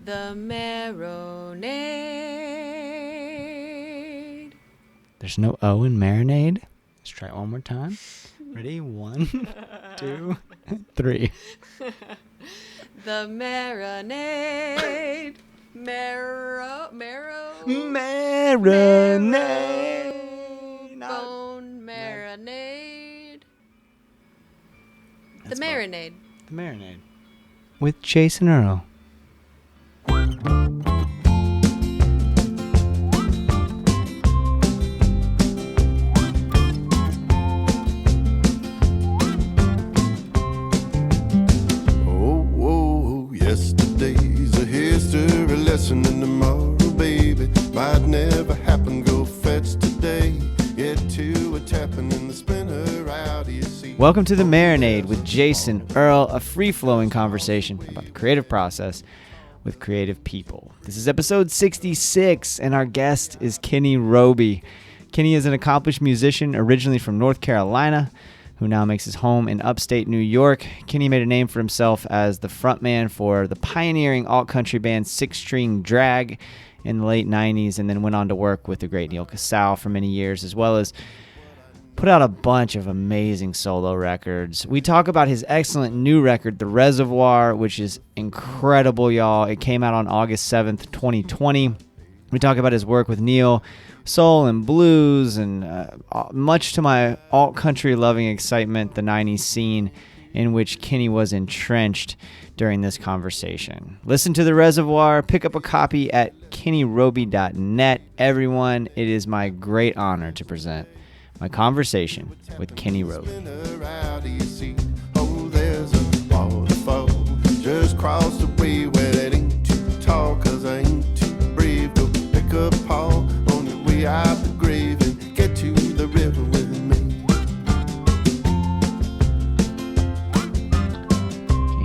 The Marinade. There's no O in Marinade. Let's try it one more time. Ready? 1, 2, 3. The Marinade. Marinade. Bone marinade. The That's Marinade. The Marinade. With Jason Earle. Yesterday's a history lesson, and tomorrow, baby, might never happen. Go fetch today, get to a tapping in the spinner out of your seat. Welcome to The Marinade with Jason Earle, a free-flowing conversation about the creative process with creative people. This is episode 66, and our guest is Kenny Roby. Kenny is an accomplished musician originally from North Carolina, who now makes his home in upstate New York. Kenny made a name for himself as the frontman for the pioneering alt-country band Six String Drag in the late 90s, and then went on to work with the great Neal Casal for many years, as well as put out a bunch of amazing solo records. We talk about his excellent new record, The Reservoir, which is incredible, y'all. It came out on August 7th, 2020. We talk about his work with Neal, soul and blues, and much to my alt-country loving excitement, the 90s scene in which Kenny was entrenched during this conversation. Listen to The Reservoir. Pick up a copy at kennyroby.net. Everyone, it is my great honor to present my conversation with Kenny Roby. Oh, there's a waterfall just cross the way where that ain't too tall, 'cause I ain't too brave. Go pick up Paul on the way out the grave and get to the river with me.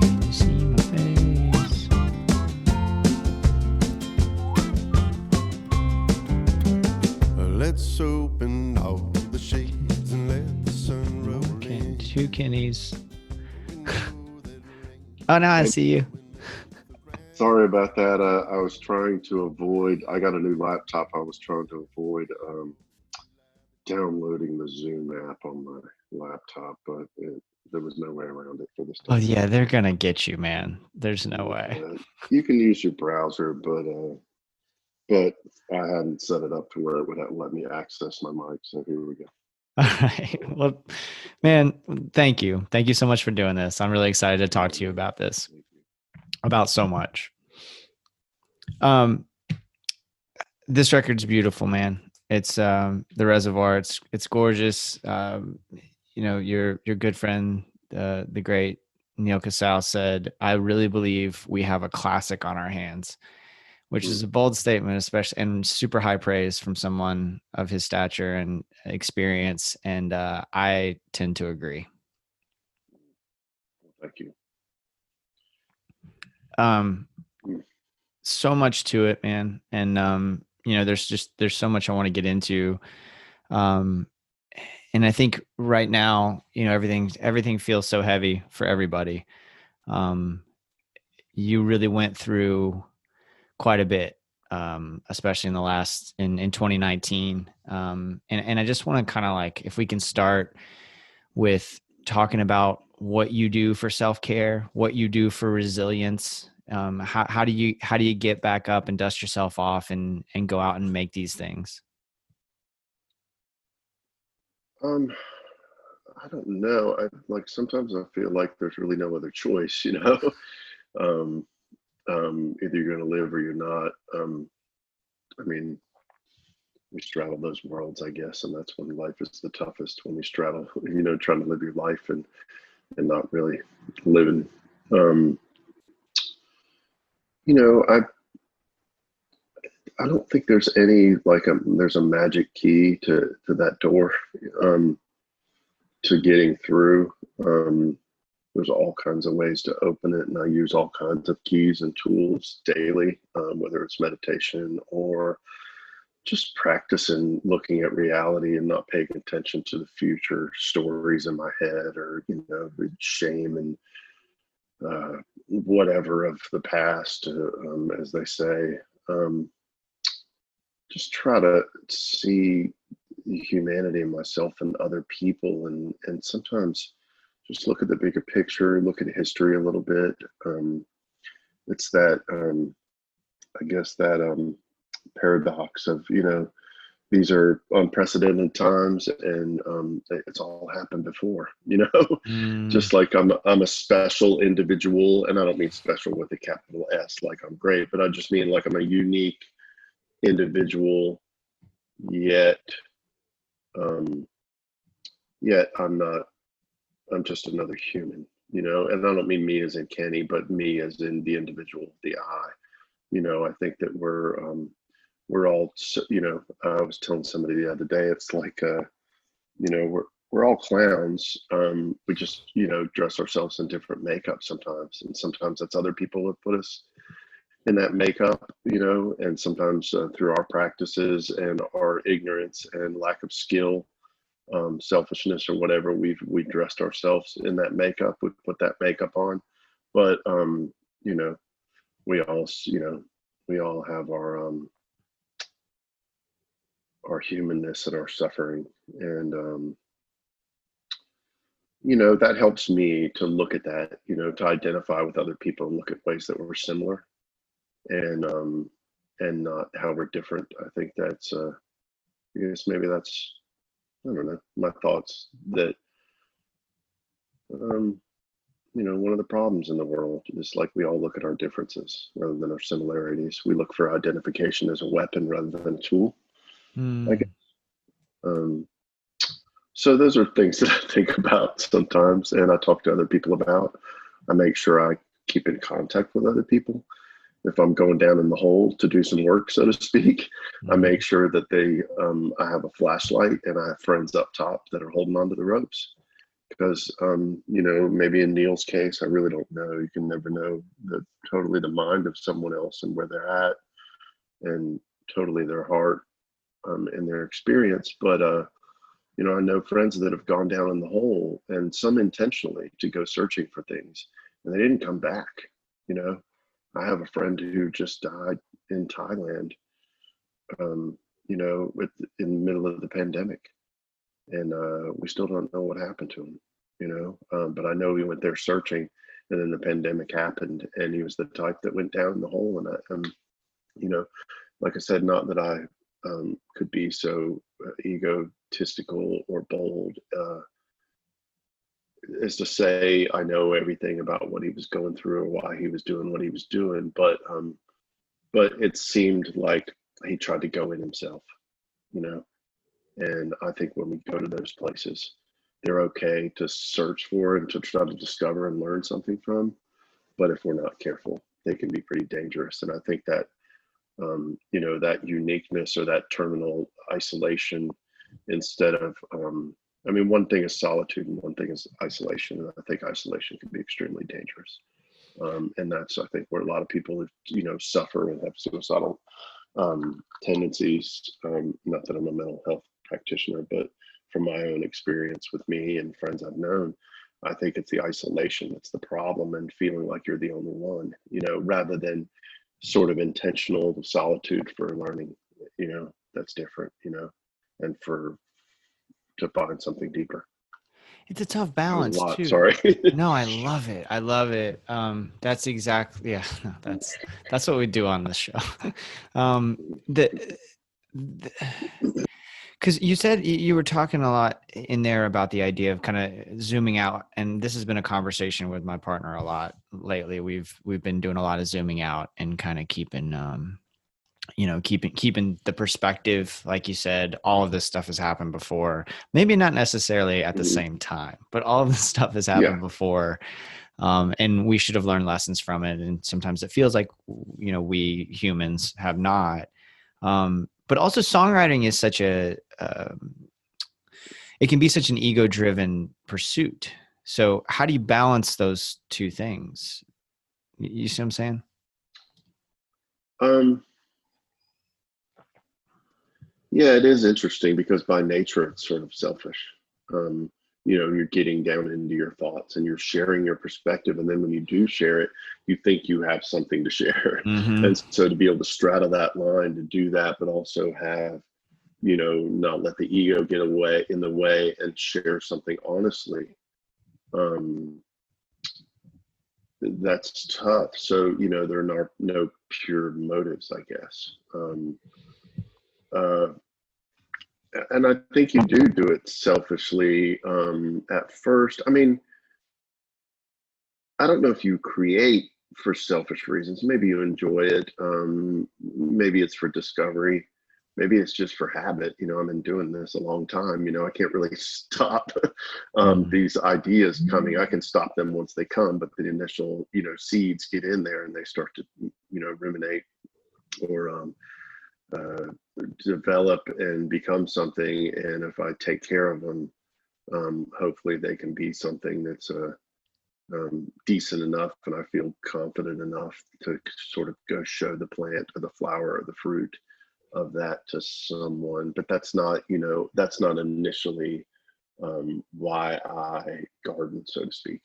Can you see my face? Let's open all the shades and let the sun roll in. Two Kennys. Oh, now I see you. Sorry about that. I was trying to avoid, I got a new laptop. I was trying to avoid downloading the Zoom app on my laptop, but there was no way around it for this Oh, time. yeah, they're going to get you, man. There's no way. You can use your browser, but I hadn't set it up to where it would let me access my mic. So here we go. All right. Well, man, thank you. Thank you so much for doing this. I'm really excited to talk to you about this, about so much. This record's beautiful, man. It's The Reservoir. It's gorgeous. You know, your good friend, the great Neal Casal, said, "I really believe we have a classic on our hands," which is a bold statement, especially, and super high praise from someone of his stature and experience. And I tend to agree. Thank you. So much to it, man. And you know, there's so much I want to get into. And I think right now, you know, everything feels so heavy for everybody. You really went through quite a bit, especially in 2019. And I just want to kind of, like, if we can start with talking about what you do for self-care, what you do for resilience. How do you get back up and dust yourself off and go out and make these things? I don't know. Sometimes I feel like there's really no other choice, you know. Either you're going to live or you're not. I mean, we straddle those worlds, I guess, and that's when life is the toughest, when you straddle, you know, trying to live your life and not really living. You know, I don't think there's there's a magic key to that door, to getting through. There's all kinds of ways to open it, and I use all kinds of keys and tools daily, whether it's meditation or just practicing looking at reality and not paying attention to the future stories in my head, or, you know, the shame and whatever of the past, as they say. Um, just try to see humanity in myself and other people, and sometimes just look at the bigger picture, look at history a little bit. It's that I guess that paradox of, these are unprecedented times, and it's all happened before. Mm, Just like I'm a special individual, and I don't mean special with a capital S, like I'm great, but I just mean like I'm a unique individual. Yet, um, yet I'm not. I'm just another human. And I don't mean me as in Kenny, but me as in the individual, the I. I think that we're all. I was telling somebody the other day, it's like we're all clowns. We just dress ourselves in different makeup sometimes, and sometimes that's other people that put us in that makeup. And sometimes through our practices and our ignorance and lack of skill, selfishness or whatever, we dressed ourselves in that makeup. We put that makeup on, but you know, we all have our humanness and our suffering, and that helps me to look at that, to identify with other people and look at ways that we're similar, and not how we're different. I think that's I guess maybe that's, I don't know, my thoughts that um one of the problems in the world is, like, we all look at our differences rather than our similarities. We look for identification as a weapon rather than a tool, I guess. mm. um so those are things that I think about sometimes, and I talk to other people about. I make sure I keep in contact with other people. If I'm going down in the hole to do some work, so to speak, I Mhm. make sure that I have a flashlight and I have friends up top that are holding onto the ropes. Because, maybe in Neal's case, I really don't know. You can never know totally the mind of someone else and where they're at, and totally their heart, and their experience. But I know friends that have gone down in the hole, and some intentionally, to go searching for things, and they didn't come back. You know, I have a friend who just died in Thailand, in the middle of the pandemic, and we still don't know what happened to him. But I know he went there searching, and then the pandemic happened, and he was the type that went down in the hole. And you know, like I said, not that I could be so egotistical or bold, as to say I know everything about what he was going through or why he was doing what he was doing, but it seemed like he tried to go in himself, you know. And I think when we go to those places, they're okay to search for and to try to discover and learn something from. But if we're not careful, they can be pretty dangerous. And I think that, that uniqueness or that terminal isolation, instead of, I mean, one thing is solitude and one thing is isolation. And I think isolation can be extremely dangerous. And that's, I think, where a lot of people, suffer and have suicidal tendencies. Not that I'm a mental health practitioner, but from my own experience with me and friends I've known, I think it's the isolation that's the problem, and feeling like you're the only one, rather than sort of intentional solitude for learning, that's different, and to find something deeper. It's a tough That was a balance lot. too. Sorry. No, I love it. I love it. That's exactly, yeah. No, that's what we do on this show. um, the, because you said you were talking a lot in there about the idea of kind of zooming out, and this has been a conversation with my partner a lot lately. We've been doing a lot of zooming out and kind of keeping keeping the perspective. Like you said, all of this stuff has happened before, maybe not necessarily at the Mhm. same time, but all of this stuff has Yeah. happened before. And we should have learned lessons from it, and sometimes it feels like we humans have not. But also, songwriting is such it can be such an ego driven pursuit. So how do you balance those two things? You see what I'm saying? Um, yeah, it is interesting because by nature it's sort of selfish. Um, you're getting down into your thoughts and you're sharing your perspective. And then when you do share it, you think you have something to share. Mm-hmm. And so to be able to straddle that line, to do that, but also have, not let the ego get in the way and share something honestly. That's tough. So, there are no pure motives, I guess. And I think you do it selfishly at first. I mean, I don't know if you create for selfish reasons. Maybe you enjoy it. Maybe it's for discovery. Maybe it's just for habit. I've been doing this a long time. I can't really stop these ideas coming. I can stop them once they come, but the initial, seeds get in there and they start to, ruminate or develop and become something. And if I take care of them, hopefully they can be something that's decent enough, and I feel confident enough to sort of go show the plant or the flower or the fruit of that to someone. But that's not initially why I garden, so to speak.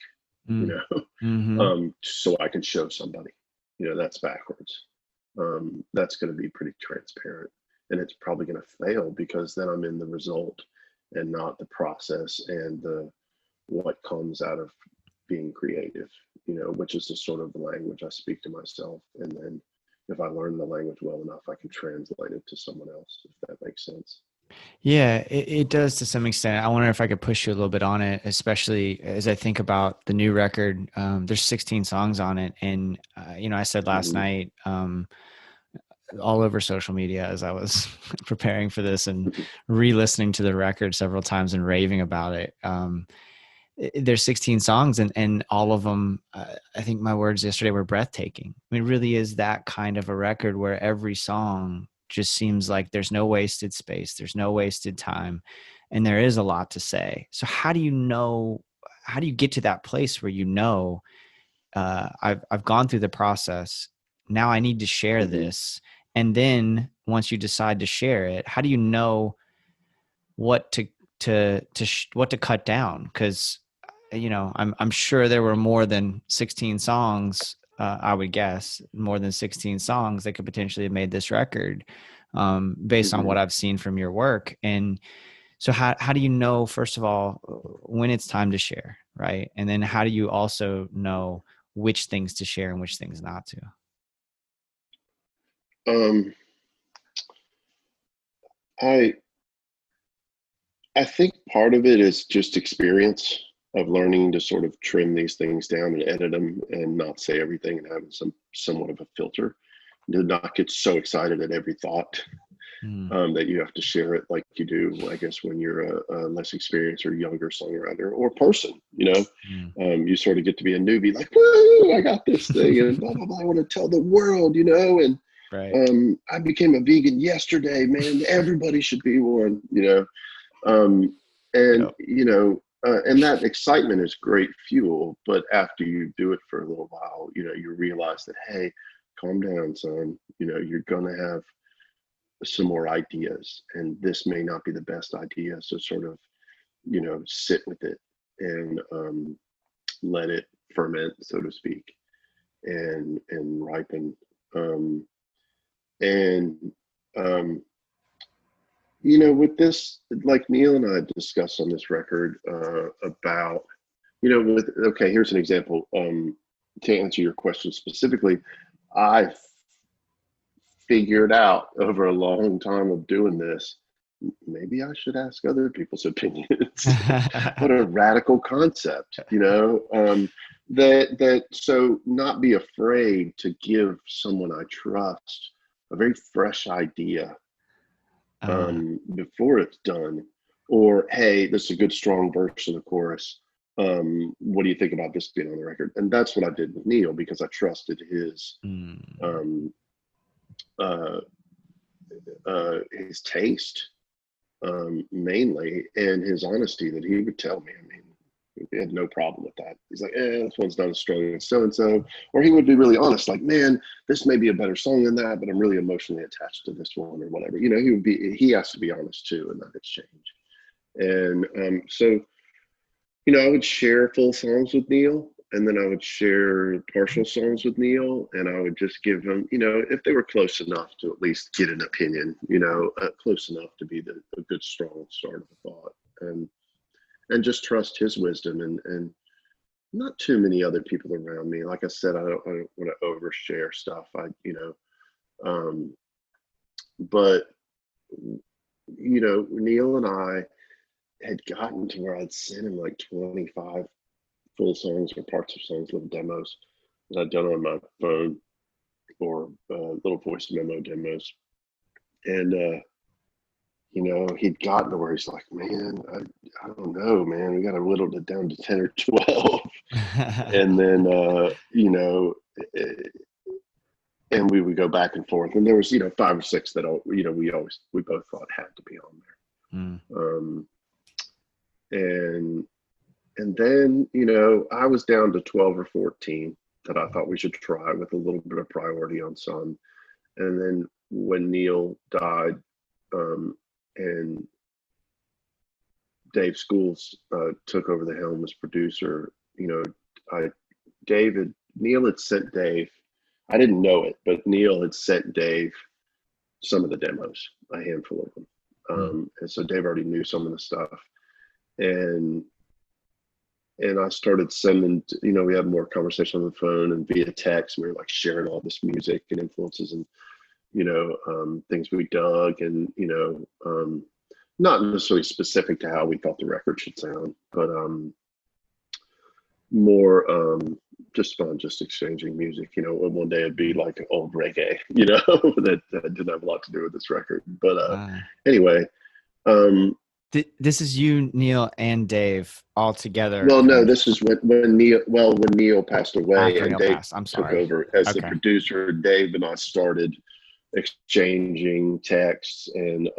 So I can show somebody. That's backwards. That's going to be pretty transparent, and it's probably going to fail because then I'm in the result and not the process and what comes out of being creative, which is the sort of language I speak to myself. And then if I learn the language well enough, I can translate it to someone else, if that makes sense. Yeah, it does to some extent. I wonder if I could push you a little bit on it, especially as I think about the new record. There's 16 songs on it. And, I said last night, all over social media as I was preparing for this and re-listening to the record several times and raving about it. There's 16 songs and all of them, I think my words yesterday were breathtaking. I mean, it really is that kind of a record where every song just seems like there's no wasted space. There's no wasted time. And there is a lot to say. So how do you get to that place where I've gone through the process. Now I need to share this. And then once you decide to share it, how do you know what to cut down? Because I'm sure there were more than 16 songs. I would guess more than 16 songs that could potentially have made this record, based on what I've seen from your work. And so how do you know, first of all, when it's time to share, right? And then how do you also know which things to share and which things not to? I think part of it is just experience of learning to sort of trim these things down and edit them and not say everything and having somewhat of a filter, to not get so excited at every thought that you have to share it like you do, I guess, when you're a less experienced or younger songwriter or person. You sort of get to be a newbie, like, woo, I got this thing and blah blah blah, I want to tell the world, and right. I became a vegan yesterday, man. Everybody should be one, and and that excitement is great fuel. But after you do it for a little while, you realize that, hey, calm down, son. You're gonna have some more ideas, and this may not be the best idea. So sort of, sit with it and let it ferment, so to speak, and ripen. With this, like Neal and I discussed on this record about, here's an example. To answer your question specifically, I figured out over a long time of doing this, maybe I should ask other people's opinions. What a radical concept, so not be afraid to give someone I trust a very fresh idea before it's done, or, hey, this is a good strong verse in the chorus. What do you think about this being on the record? And that's what I did with Neal, because I trusted his taste, mainly, and his honesty, that he would tell me. I mean, he had no problem with that. He's like, this one's not as strong as so-and-so. Or he would be really honest, like, man, this may be a better song than that, but I'm really emotionally attached to this one, or whatever. He has to be honest too in that exchange. And so I would share full songs with Neal, and then I would share partial songs with Neal, and I would just give him, if they were close enough to at least get an opinion, close enough to be a good, strong start of a thought, and just trust his wisdom, and not too many other people around me. Like I said, I don't want to overshare stuff. Um, but Neal and I had gotten to where I'd sent him like 25 full songs or parts of songs, little demos that I'd done on my phone, or little voice memo demos. And, he'd gotten to where he's like, man, I don't know, man, we got to whittle it down to 10 or 12. And then, and we would go back and forth. And there was, 5 or 6 that, we both thought had to be on there. And then, I was down to 12 or 14 that I thought we should try, with a little bit of priority on some. And then when Neal died, and Dave Schools took over the helm as producer, Neal had sent Dave, I didn't know it, but Neal had sent Dave some of the demos, a handful of them. And so Dave already knew some of the stuff. And I started sending, we had more conversation on the phone and via text. We were like sharing all this music and influences, and, things we dug, and, not necessarily specific to how we thought the record should sound, but more just fun, just exchanging music. One day it'd be like old reggae, that didn't have a lot to do with this record. But anyway. This is you, Neal, and Dave all together. Well, no, this is when Neal passed away and Dave took over as the producer. Dave and I started exchanging texts and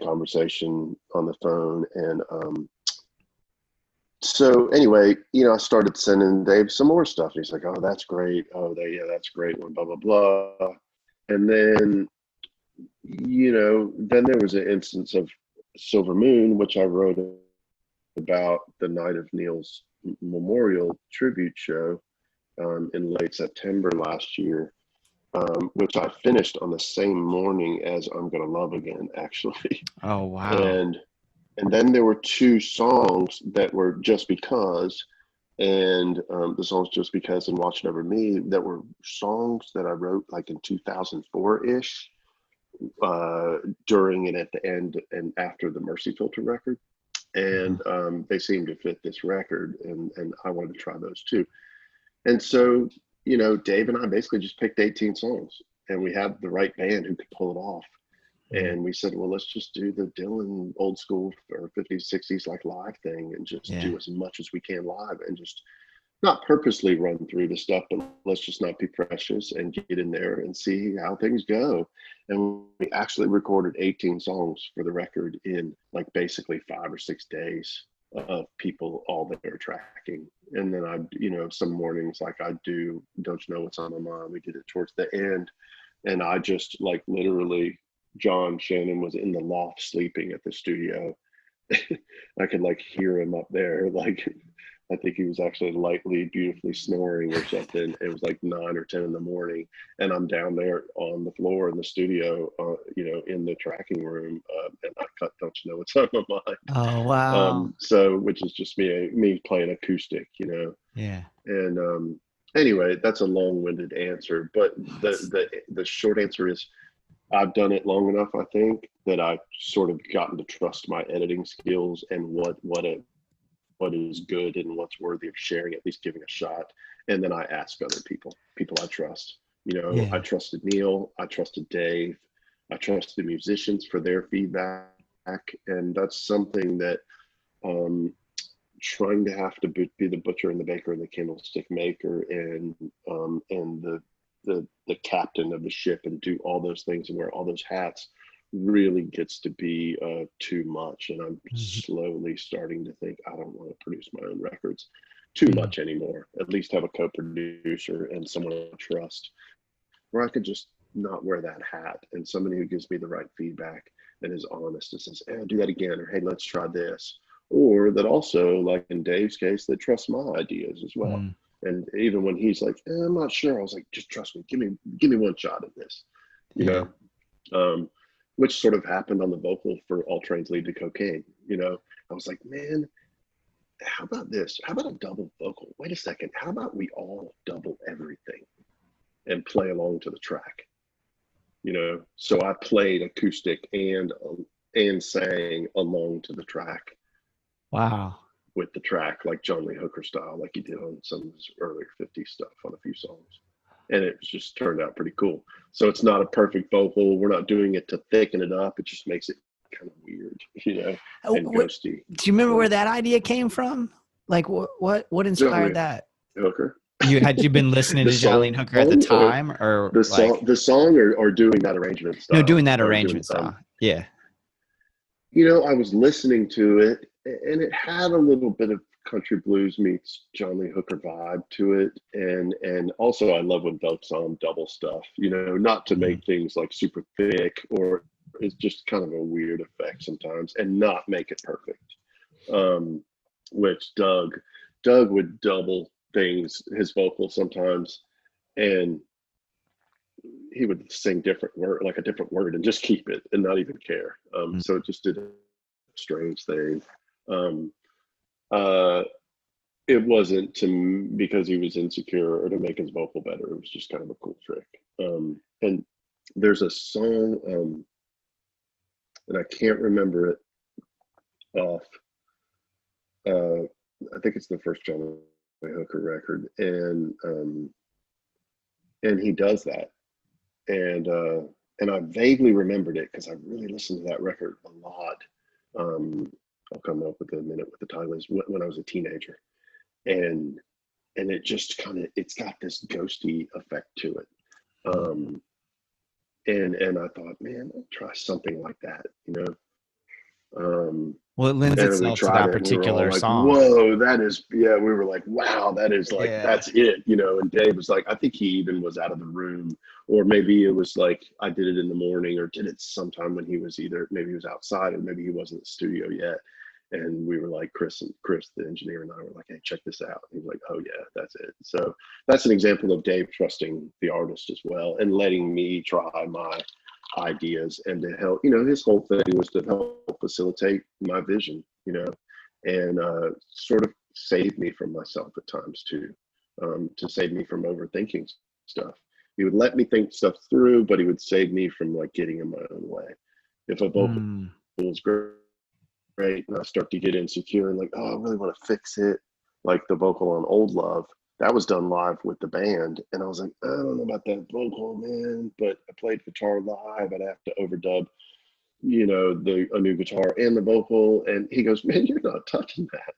conversation on the phone. And so anyway, I started sending Dave some more stuff. He's like, "Oh, that's great. Oh, that's great. Blah, blah, blah." And then, then there was an instance of Silver Moon, which I wrote about the night of Neal's memorial tribute show in late September last year, which I finished on the same morning as I'm Gonna Love Again, actually. Oh, wow. And then there were 2 songs that were Just Because, and the songs Just Because and Watching Over Me, that were songs that I wrote like in 2004-ish, during and at the end and after the Mercy Filter record. And they seemed to fit this record, and I wanted to try those too. And so, Dave and I basically just picked 18 songs, and we had the right band who could pull it off. And we said, well, let's just do the Dylan old school or 50s, 60s like live thing, and just do as much as we can live, and just not purposely run through the stuff, but let's just not be precious and get in there and see how things go. And we actually recorded 18 songs for the record in like basically 5 or 6 days of people all there tracking. And then some mornings, like I do Don't You Know What's on My Mind, we did it towards the end. And I just like literally, John Shannon was in the loft sleeping at the studio. I could like hear him up there, like I think he was actually lightly, beautifully snoring or something. It was like 9 or 10 in the morning, and I'm down there on the floor in the studio, in the tracking room, and I cut Don't You Know What's on My Mind. Oh, wow. So, which is just me playing acoustic, Yeah. And anyway, that's a long-winded answer, but the short answer is, I've done it long enough, I think, that I've sort of gotten to trust my editing skills and what is good and what's worthy of sharing, at least giving a shot. And then I ask other people I trust. I trusted Neal, I trusted Dave, I trusted the musicians for their feedback. And that's something that trying to have to be the butcher and the baker and the candlestick maker and the captain of the ship and do all those things and wear all those hats really gets to be too much. And I'm slowly starting to think I don't want to produce my own records too much anymore. At least have a co-producer and someone I trust where I could just not wear that hat, and somebody who gives me the right feedback and is honest and says, hey, do that again, or hey, let's try this, or that also, like in Dave's case, that trust my ideas as well. Mm. And even when he's like, I'm not sure, I was like, just trust me, give me one shot at this, you Yeah. know, which sort of happened on the vocal for All Trains Lead to Cocaine. You know, I was like, man, how about this? How about a double vocal? Wait a second. How about we all double everything and play along to the track? You know, so I played acoustic and sang along to the track Wow. with the track, like John Lee Hooker style, like he did on some of his earlier 50s stuff on a few songs. And it just turned out pretty cool. So it's not a perfect vocal. We're not doing it to thicken it up. It just makes it kind of weird, you know, and ghosty. Do you remember where that idea came from? Like what John inspired Lee that? Hooker. Had you been listening to John Lee Hooker at the Or time, or the like song, or doing that arrangement no, style, doing that or doing arrangement style? Yeah. you know, I was listening to it, and it had a little bit of country blues meets John Lee Hooker vibe to it, and also I love when Doug's on double stuff. You know, not to make things like super thick, or it's just kind of a weird effect sometimes, and not make it perfect. Which Doug would double things, his vocals sometimes, and he would sing different word, like a different word, and just keep it and not even care. So it just did a strange thing. Um, uh, it wasn't because he was insecure or to make his vocal better. It was just kind of a cool trick. And there's a song, and I can't remember it off. I think it's the first John Lee Hooker record, and he does that. And I vaguely remembered it because I really listened to that record a lot. I'll come up with a minute with the title is when I was a teenager, and it just kind of, it's got this ghosty effect to it. And I thought, man, I'll try something like that, you know. Well, it lends And we itself to tried that it, and we were all particular like, song. whoa, that is, yeah, we were like, wow, that is like, Yeah. that's it, you know. And Dave was like, I think he even was out of the room, or maybe it was like I did it in the morning, or did it sometime when he was maybe he was outside, or maybe he wasn't in the studio yet. And we were like, Chris, the engineer, and I were like, hey, check this out. And he was like, oh yeah, that's it. So that's an example of Dave trusting the artist as well, and letting me try my ideas, and to help, you know, his whole thing was to help facilitate my vision, you know, and sort of save me from myself at times too, to save me from overthinking stuff. He would let me think stuff through, but he would save me from like getting in my own way. If a vocal was great and I start to get insecure and like, oh, I really want to fix it, like the vocal on Old Love, that was done live with the band, and I was like, I don't know about that vocal, man, but I played guitar live, I'd have to overdub, you know, a new guitar and the vocal. And he goes, man, you're not touching that.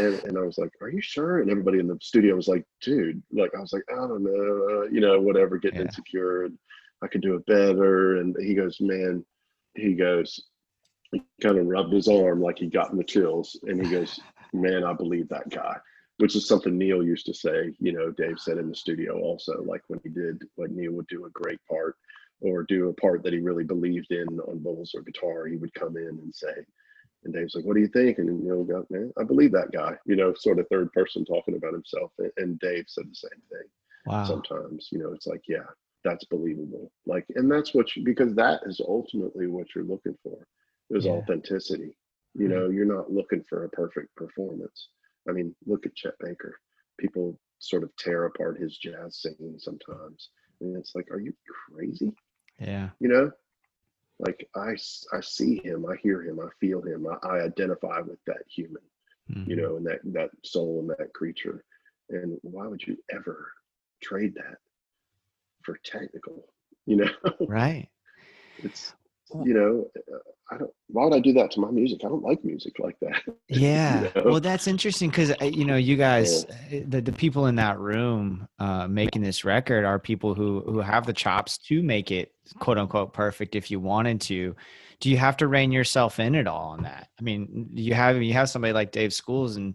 And I was like, are you sure? And everybody in the studio was like, dude, like, I was like, I don't know, you know, whatever, getting insecure, and I could do it better. And he goes, man, he kind of rubbed his arm like he got in the chills, and he goes, man, I believe that guy. Which is something Neal used to say, you know, Dave said in the studio also, like when he did, like Neal would do a great part or do a part that he really believed in on vocals or guitar, he would come in and say, and Dave's like, what do you think? And Neal would go, man, I believe that guy, you know, sort of third person talking about himself. And Dave said the same thing. Wow. Sometimes, you know, it's like, yeah, that's believable. Like, and that's because that is ultimately what you're looking for, is authenticity. You know, you're not looking for a perfect performance. I mean, look at Chet Baker. People sort of tear apart his jazz singing sometimes. And it's like, are you crazy? Yeah. You know, like I see him, I hear him, I feel him. I identify with that human, you know, and that soul and that creature. And why would you ever trade that for technical, you know? Right. It's, you know, why would I do that to my music? I don't like music like that. Yeah. You know? Well, that's interesting because, you know, you guys, the people in that room making this record are people who have the chops to make it quote unquote perfect if you wanted to. Do you have to rein yourself in at all on that? I mean, you have somebody like Dave Schools, and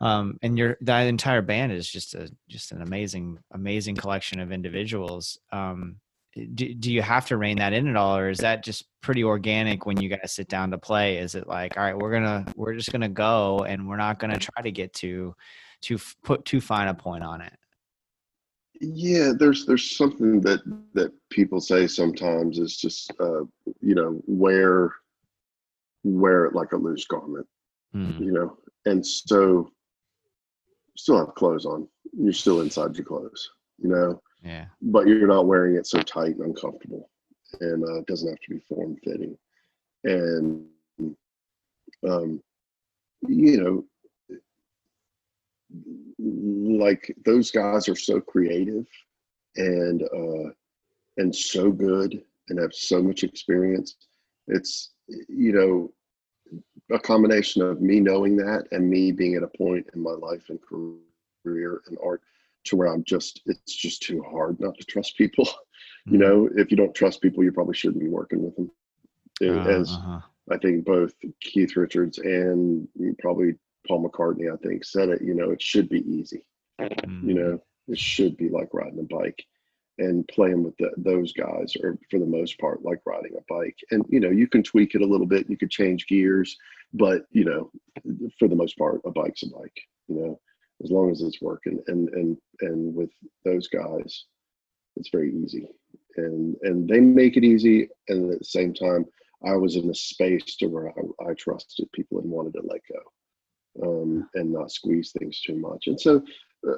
that entire band is just an amazing collection of individuals. do you have to rein that in at all, or is that just pretty organic when you guys sit down to play? Is it like, all right, we're just gonna go, and we're not gonna try to get to put too fine a point on it? Yeah, there's something that people say sometimes is just wear it like a loose garment, Mm. and so still have clothes on. You're still inside your clothes, Yeah. but you're not wearing it so tight and uncomfortable, and it doesn't have to be form fitting. And um, you know, like those guys are so creative and so good and have so much experience. It's a combination of me knowing that and me being at a point in my life and career and art to where it's just too hard not to trust people. Mm. If you don't trust people, you probably shouldn't be working with them. As Uh-huh. I think both Keith Richards and probably Paul McCartney, I think, said it, it should be easy. Mm. It should be like riding a bike, and playing with those guys are for the most part like riding a bike. And you can tweak it a little bit, you could change gears, but for the most part a bike's a bike, as long as it's working. And with those guys it's very easy, and they make it easy. And at the same time, I was in a space to where I trusted people and wanted to let go, and not squeeze things too much. And so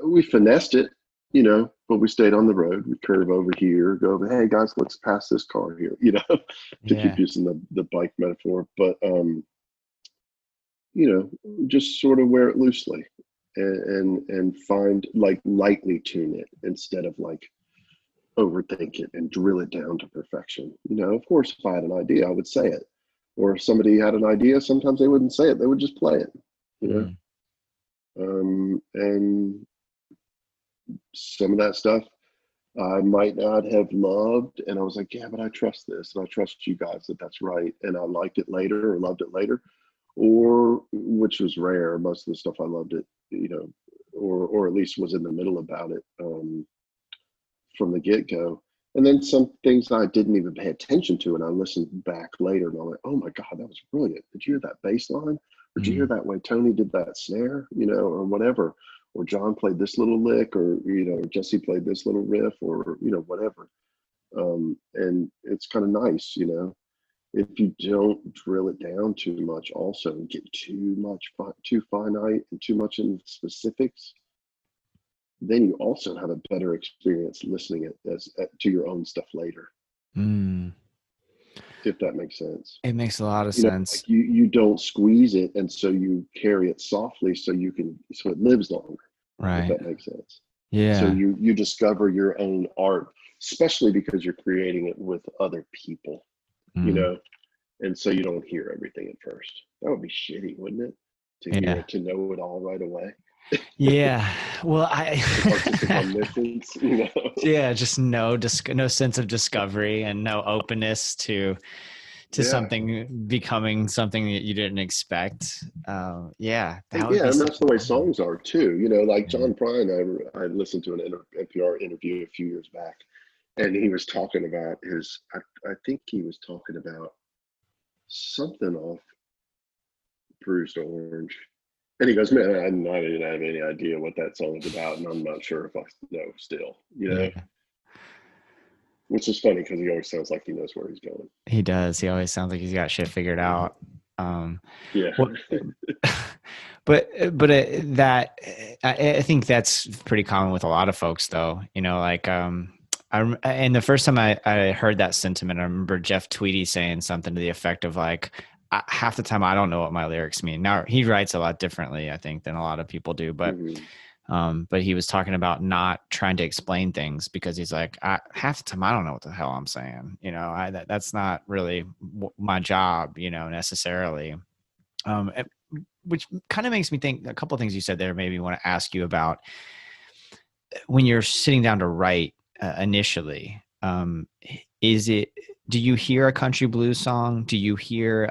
we finessed it, but we stayed on the road. We curve over here, go over, hey guys, let's pass this car here, to keep Yeah. using the bike metaphor. But, just sort of wear it loosely, and find, like, lightly tune it instead of like overthink it and drill it down to perfection. Of course, if I had an idea, I would say it. Or if somebody had an idea, sometimes they wouldn't say it, they would just play it, you know? Mm. And some of that stuff I might not have loved. And I was like, yeah, but I trust this. And I trust you guys that that's right. And I liked it later or loved it later, or which was rare. Most of the stuff I loved it, or at least was in the middle about it from the get go. And then some things I didn't even pay attention to. And I listened back later and I'm like, oh my God, that was brilliant. Did you hear that bass line? Or did you hear Mm. that way Tony did that snare, or whatever? Or John played this little lick, or, Jesse played this little riff, or, whatever. And it's kind of nice, if you don't drill it down too much also and get too finite and too much in specifics, then you also have a better experience listening to your own stuff later, Mm. if that makes sense. It makes a lot of sense. Like you don't squeeze it, and so you carry it softly so it lives longer, if Right. that makes sense. So Yeah. you discover your own art, especially because you're creating it with other people, Mm. and so you don't hear everything at first. That would be shitty, wouldn't it? Yeah. To know it all right away. Yeah. Well, Like artistic omniscience, yeah, just no sense of discovery and no openness to Yeah. something becoming something that you didn't expect. Yeah, that would Yeah, be and such that's a the way bummer. songs are too. Like Yeah. John Prine, I listened to an NPR interview a few years back, and he was talking about I think he was talking about something off Bruised Orange. And he goes, man, I didn't have any idea what that song was about, and I'm not sure if I know still, Yeah. which is funny because he always sounds like he knows where he's going. He does. He always sounds like he's got shit figured out. Yeah. What, that I think that's pretty common with a lot of folks, though. Like and the first time I heard that sentiment, I remember Jeff Tweedy saying something to the effect of like, half the time I don't know what my lyrics mean. Now he writes a lot differently, I think, than a lot of people do, but. Mm-hmm. But he was talking about not trying to explain things because he's like, half the time I don't know what the hell I'm saying. That's not really my job, necessarily. Which kind of makes me think a couple of things you said there. Maybe want to ask you about when you're sitting down to write initially. Do you hear a country blues song? Do you hear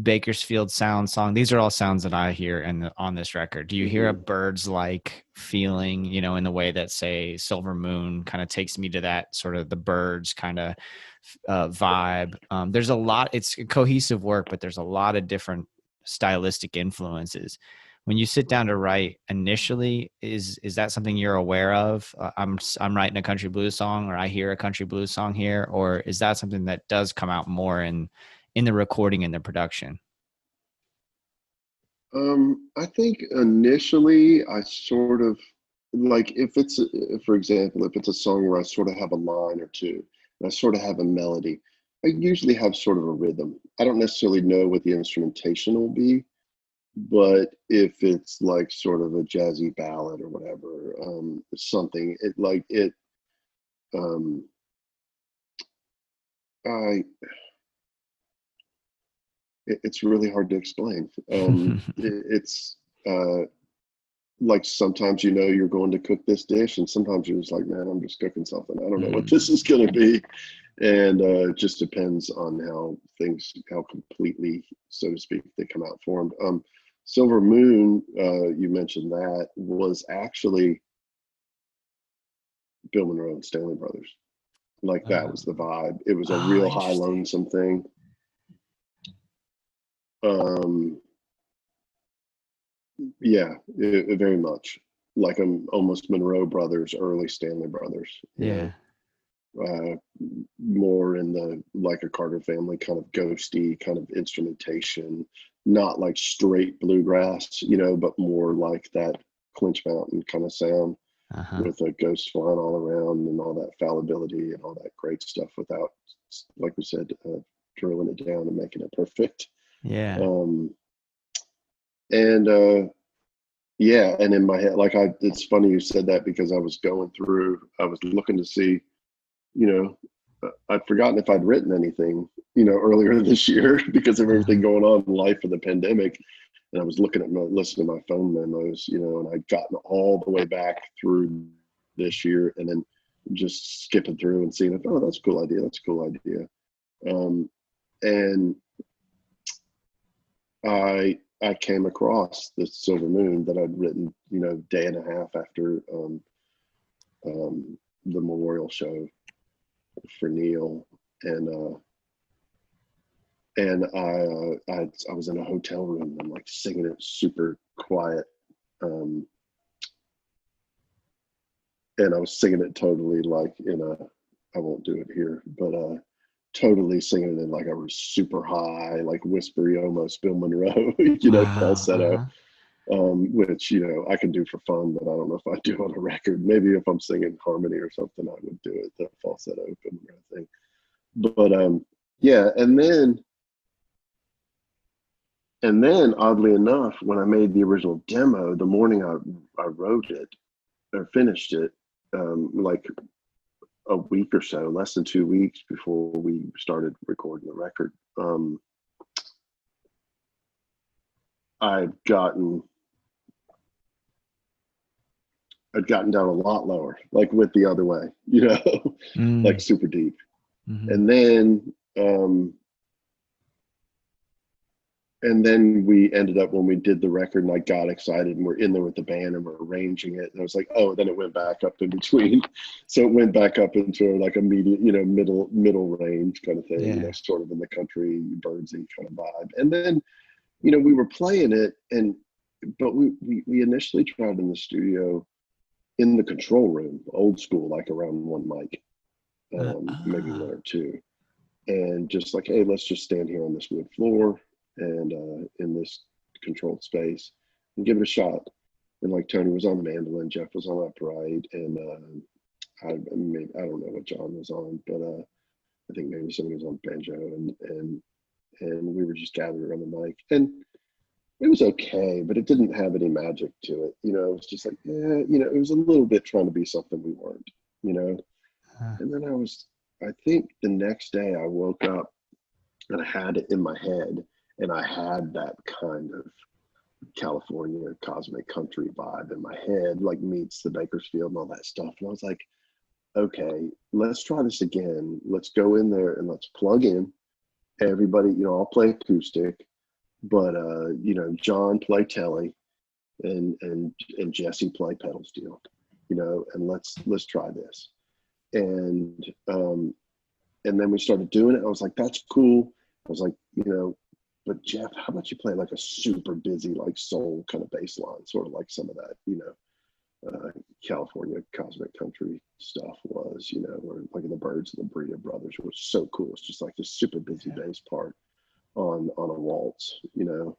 Bakersfield sound song. These are all sounds that I hear on this record. Do you hear a birds like feeling, you know, in the way that, say, Silver Moon kind of takes me to that sort of the birds kind of vibe? There's a lot, it's cohesive work, but there's a lot of different stylistic influences. When you sit down to write initially, is that something you're aware of? I'm writing a country blues song, or I hear a country blues song here, or is that something that does come out more in the recording and the production? I think initially I sort of like, for example, if it's a song where I sort of have a line or two, and I sort of have a melody, I usually have sort of a rhythm. I don't necessarily know what the instrumentation will be, but if it's like sort of a jazzy ballad or whatever, something um, I it's really hard to explain. It's like sometimes you know you're going to cook this dish, and sometimes you're just like, man, I'm just cooking something. I don't know what this is going to be, and it just depends on how completely, so to speak, they come out formed. Silver Moon, you mentioned, that was actually Bill Monroe and Stanley Brothers. Like that was the vibe. It was a real high lonesome thing. Yeah, very much like almost Monroe Brothers, early Stanley Brothers. Yeah. More in the like a Carter Family kind of ghosty kind of instrumentation, not like straight bluegrass, but more like that Clinch Mountain kind of sound, with a ghost flying all around and all that fallibility and all that great stuff without, like we said, drilling it down and making it perfect. Yeah. Yeah, and in my head, it's funny you said that, because I was looking to see, I'd forgotten if I'd written anything, earlier this year because of everything going on in life for the pandemic. And I was listening to my phone memos, and I'd gotten all the way back through this year, and then just skipping through and seeing, oh, that's a cool idea. That's a cool idea. And I came across the Silver Moon that I'd written, day and a half after the memorial show for Neal, and I was in a hotel room. I'm like singing it super quiet, and I was singing it totally like I won't do it here, but totally singing it like I was super high, like whispery, almost Bill Monroe, falsetto. Which I can do for fun, but I don't know if I do on a record. Maybe if I'm singing harmony or something, I would do it, the falsetto Bill Monroe thing. But yeah, and then oddly enough, when I made the original demo, the morning I wrote it or finished it, like a week or so, less than 2 weeks before we started recording the record, I'd gotten down a lot lower, like went the other way, like super deep. And then we ended up, when we did the record and I got excited and we're in there with the band and we're arranging it, and I was like, oh, then it went back up in between. So it went back up into like a medium, middle range kind of thing, sort of in the country birdsy kind of vibe. And then, we were playing it, but we initially tried in the studio in the control room, old school, like around one mic, maybe one or two. And just like, hey, let's just stand here on this wood floor and in this controlled space and give it a shot. And like Tony was on mandolin, Jeff was on upright, and I don't know what John was on, but I think maybe somebody was on banjo, and we were just gathered around the mic, and it was okay, but it didn't have any magic to it. It was just like, it was a little bit trying to be something we weren't, And then I think the next day I woke up and I had it in my head, and I had that kind of California cosmic country vibe in my head, like meets the Bakersfield and all that stuff. And I was like, okay, let's try this again. Let's go in there and let's plug in everybody. I'll play acoustic. but John play telly, and Jesse play pedal steel, and let's try this. And then we started doing it. I was like, that's cool. I was like, but Jeff, how about you play like a super busy, like soul kind of bass line, sort of like some of that, California cosmic country stuff was, or like the Birds and the Bria Brothers was so cool. It's just like this super busy bass part on a waltz, and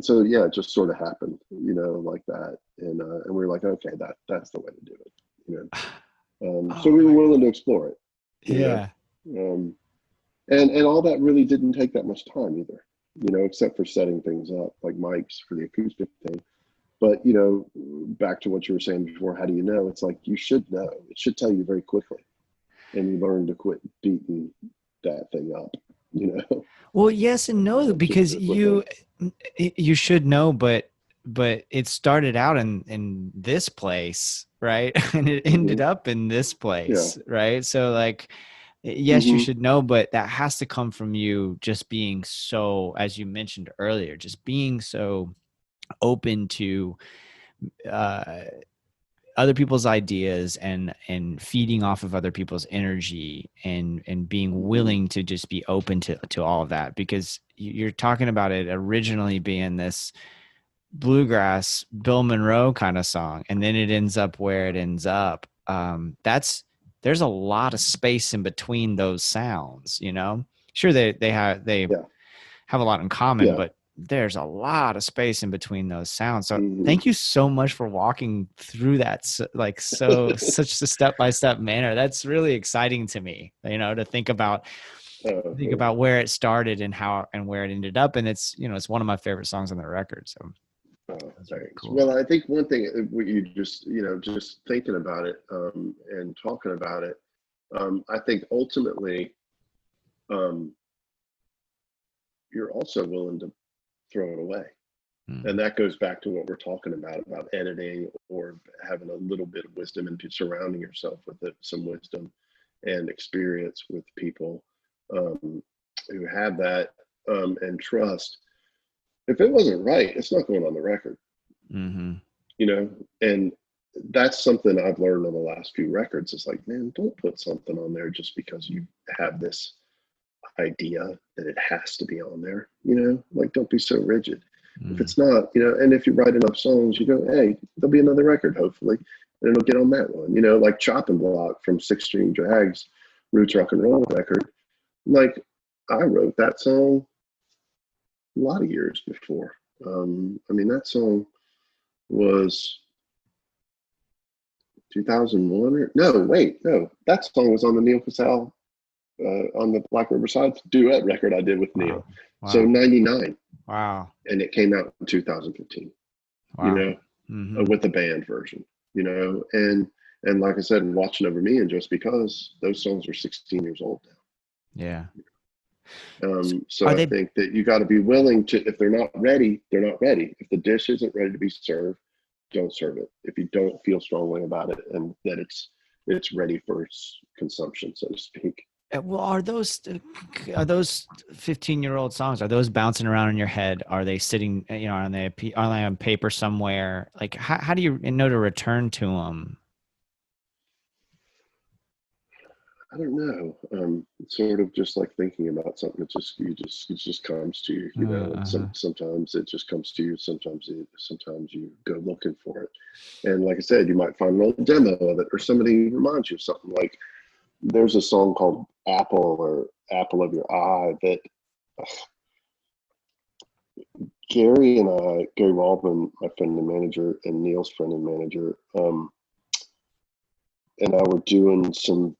so yeah, it just sort of happened, like that, and we were like, okay, that's the way to do it, so we were willing to explore it, Yeah. And all that really didn't take that much time either, except for setting things up like mics for the acoustic thing. But back to what you were saying before, how do you know? It's like you should know. It should tell you very quickly, and you learn to quit beating that thing up. Well, yes and no, because you should know, but it started out in this place, right? And it ended up in this place, right? So like, yes, you should know, but that has to come from you just being so, as you mentioned earlier, just being so open to other people's ideas and feeding off of other people's energy and being willing to just be open to all of that, because you're talking about it originally being this bluegrass Bill Monroe kind of song, and then it ends up where it ends up. There's a lot of space in between those sounds, sure they have a lot in common, but there's a lot of space in between those sounds. So thank you so much for walking through that, such a step-by-step manner. That's really exciting to me, to think about where it started and how and where it ended up. And it's one of my favorite songs on the record. So thanks. Cool. Well, I think one thing you just just thinking about it and talking about it, I think ultimately you're also willing to throw it away. And that goes back to what we're talking about editing or having a little bit of wisdom and surrounding yourself with some wisdom and experience with people who have that and trust. If it wasn't right, it's not going on the record, and that's something I've learned on the last few records. It's like, man, don't put something on there just because you have this idea that it has to be on there, like don't be so rigid. If it's not, and if you write enough songs, you go, hey, there'll be another record hopefully, and it'll get on that one, like Chopping Block from Six String Drag's Roots Rock and Roll record. Like I wrote that song a lot of years before. That song was 2001 that song was on the Neal Casal on the Black Riverside duet record I did with Neal. Wow. So 99. Wow. And it came out in 2015. Wow. With the band version, and like I said, Watching Over Me and Just Because, those songs are 16 years old now. Yeah. So I think that you got to be willing to, if they're not ready, they're not ready. If the dish isn't ready to be served, don't serve it. If you don't feel strongly about it and that it's ready for consumption, so to speak. Well, are those 15-year-old songs, are those bouncing around in your head? Are they sitting, are they on paper somewhere? Like, how do you know to return to them? I don't know. It's sort of just like thinking about something. It just comes to you. Sometimes it just comes to you. Sometimes you go looking for it. And like I said, you might find an old demo of it, or somebody reminds you of something. Like there's a song called Apple or Apple of Your Eye that Gary Waldman, my friend and manager, and Neal's friend and manager, and I were doing some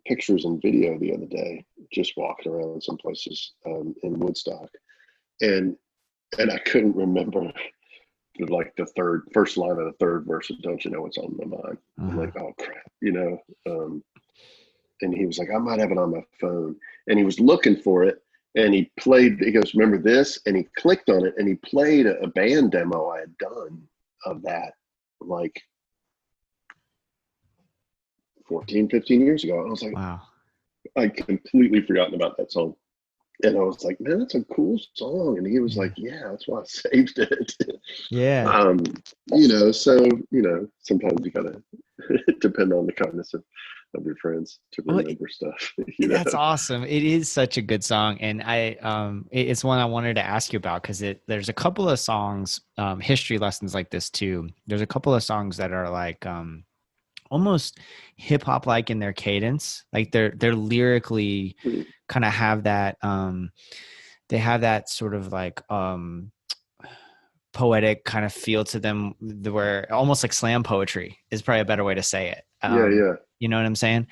pictures and video the other day, just walking around some places in Woodstock, and I couldn't remember the first line of the third verse of Don't You Know What's on My Mind. I'm like, oh crap, and he was like, I might have it on my phone, and he was looking for it, and he goes, remember this? And he clicked on it, and he played a band demo I had done of that like 14, 15 years ago. I was like, wow, I'd completely forgotten about that song. And I was like, man, that's a cool song. And he was like, yeah, that's why I saved it. Yeah. So, sometimes you gotta depend on the kindness of your friends to Well, remember stuff. that's awesome. It is such a good song, and it's one I wanted to ask you about because there's a couple of songs, history lessons like this too. There's a couple of songs that are like almost hip hop like in their cadence, like they're lyrically kind of have that they have that sort of like poetic kind of feel to them, where almost like slam poetry is probably a better way to say it. Yeah. You know what I'm saying?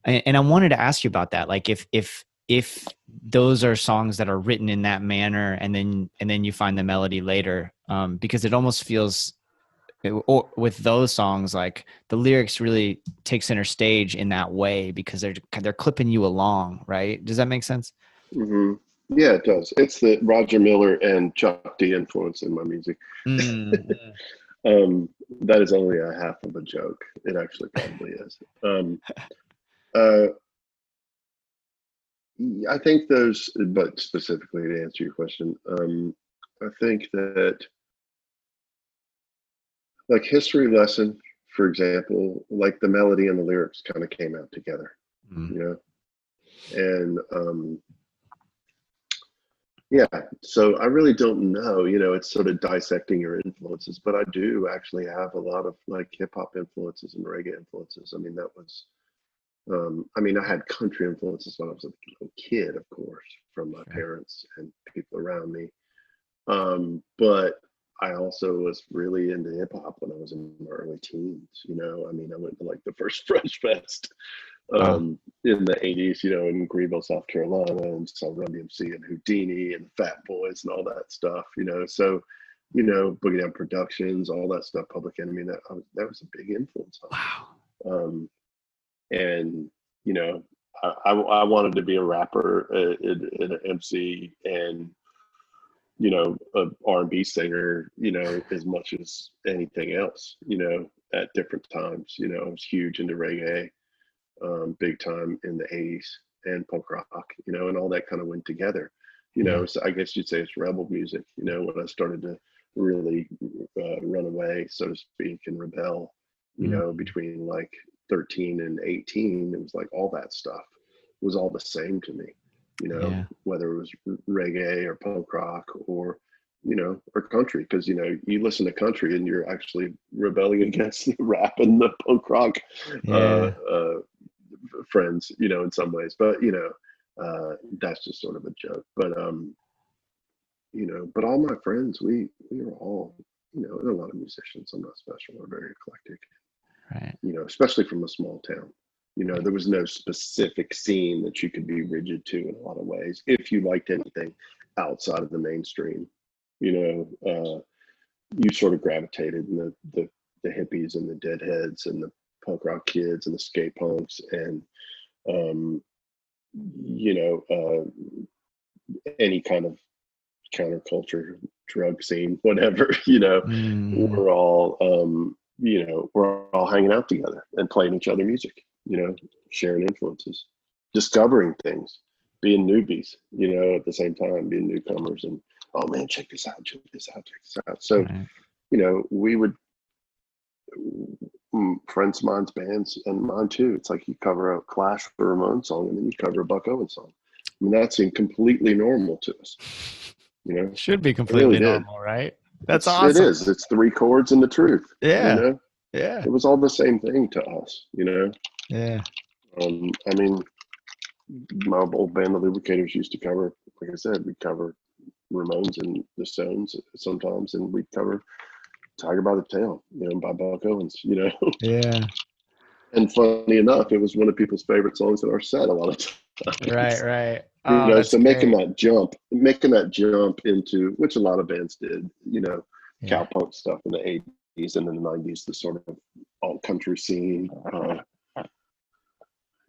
And I wanted to ask you about that. Like if those are songs that are written in that manner and then you find the melody later, because it almost feels, or with those songs, like the lyrics really take center stage in that way because they're clipping you along. Right. Does that make sense? Mm-hmm. Yeah, it does. It's the Roger Miller and Chuck D influence in my music. Mm. That is only a half of a joke. It actually probably is. Uh, I think but specifically to answer your question, I think that like history lesson, for example, like the melody and the lyrics kind of came out together, and yeah, so I really don't know, it's sort of dissecting your influences, but I do actually have a lot of like hip hop influences and reggae influences. I mean, that was, I had country influences when I was a little kid, of course, from my parents and people around me. But I also was really into hip hop when I was in my early teens, I went to like the first Fresh Fest in the 80s, in Greenville, South Carolina, and saw Run DMC and Houdini and Fat Boys and all that stuff, so, Boogie Down Productions, all that stuff, Public Enemy, that was a big influence on me. Wow. And, I wanted to be a rapper, an MC, and, a R&B singer, as much as anything else, at different times. I was huge into reggae, big time in the 80s, and punk rock, and all that kind of went together, so I guess you'd say it's rebel music, when I started to really run away, so to speak, and rebel, between like 13 and 18, it was like all that stuff was all the same to me, whether it was reggae or punk rock or, or country, because, you listen to country and you're actually rebelling against the rap and the punk rock friends, in some ways, but, that's just sort of a joke. But, but all my friends, we were all, there are a lot of musicians. I'm not special. We're very eclectic, Right. Especially from a small town. There was no specific scene that you could be rigid to in a lot of ways. If you liked anything outside of the mainstream, you sort of gravitated in the hippies and the deadheads and the punk rock kids and the skate punks and, any kind of counterculture, drug scene, whatever, we're all, we're all hanging out together and playing each other music, sharing influences, discovering things, being newbies, at the same time, being newcomers, and, oh man, check this out, check this out, check this out. So, we would, friends of mine's bands and mine too. It's like you cover a Clash or Ramones song and then you cover a Buck Owens song. I mean, that seemed completely normal to us. Should be completely normal, right? That's awesome. It is. It's three chords and the truth. Yeah. Yeah. It was all the same thing to us, Yeah. I mean, my old band, the Lubricators, used to cover, like I said, we'd cover Ramones and the Stones sometimes, and we'd cover Tiger by the Tail, by Buck Owens, Yeah. And funny enough, it was one of people's favorite songs in our set a lot of times. Right. Oh, so making that jump into, which a lot of bands did, cowpunk stuff in the 80s and in the 90s, the sort of alt country scene,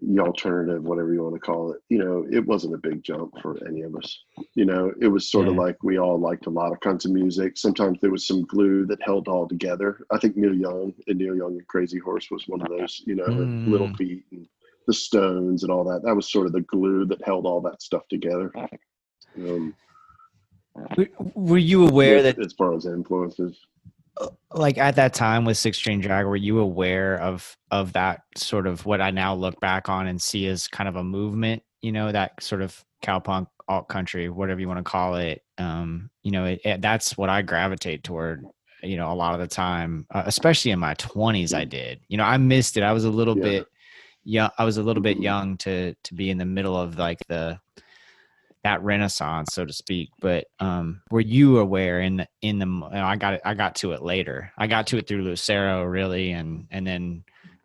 the alternative, whatever you want to call it, it wasn't a big jump for any of us. It was sort of like we all liked a lot of kinds of music. Sometimes there was some glue that held all together. I think Neil Young and Crazy Horse was one of those, Little Feat and the Stones and all that. That was sort of the glue that held all that stuff together. Um, Were you aware with that, as far as influences. like at that time with Six String Drag, were you aware of that sort of what I now look back on and see as kind of a movement? You know, that sort of cowpunk alt country, whatever you want to call it. You know, that's what I gravitate toward. You know, a lot of the time, especially in my 20s, I did. You know, I missed it. I was a little Yeah. bit young. I was a little bit Mhm. young to be in the middle of like that renaissance, so to speak. But were you aware in the you know, I got to it later. I got to it through Lucero really, and then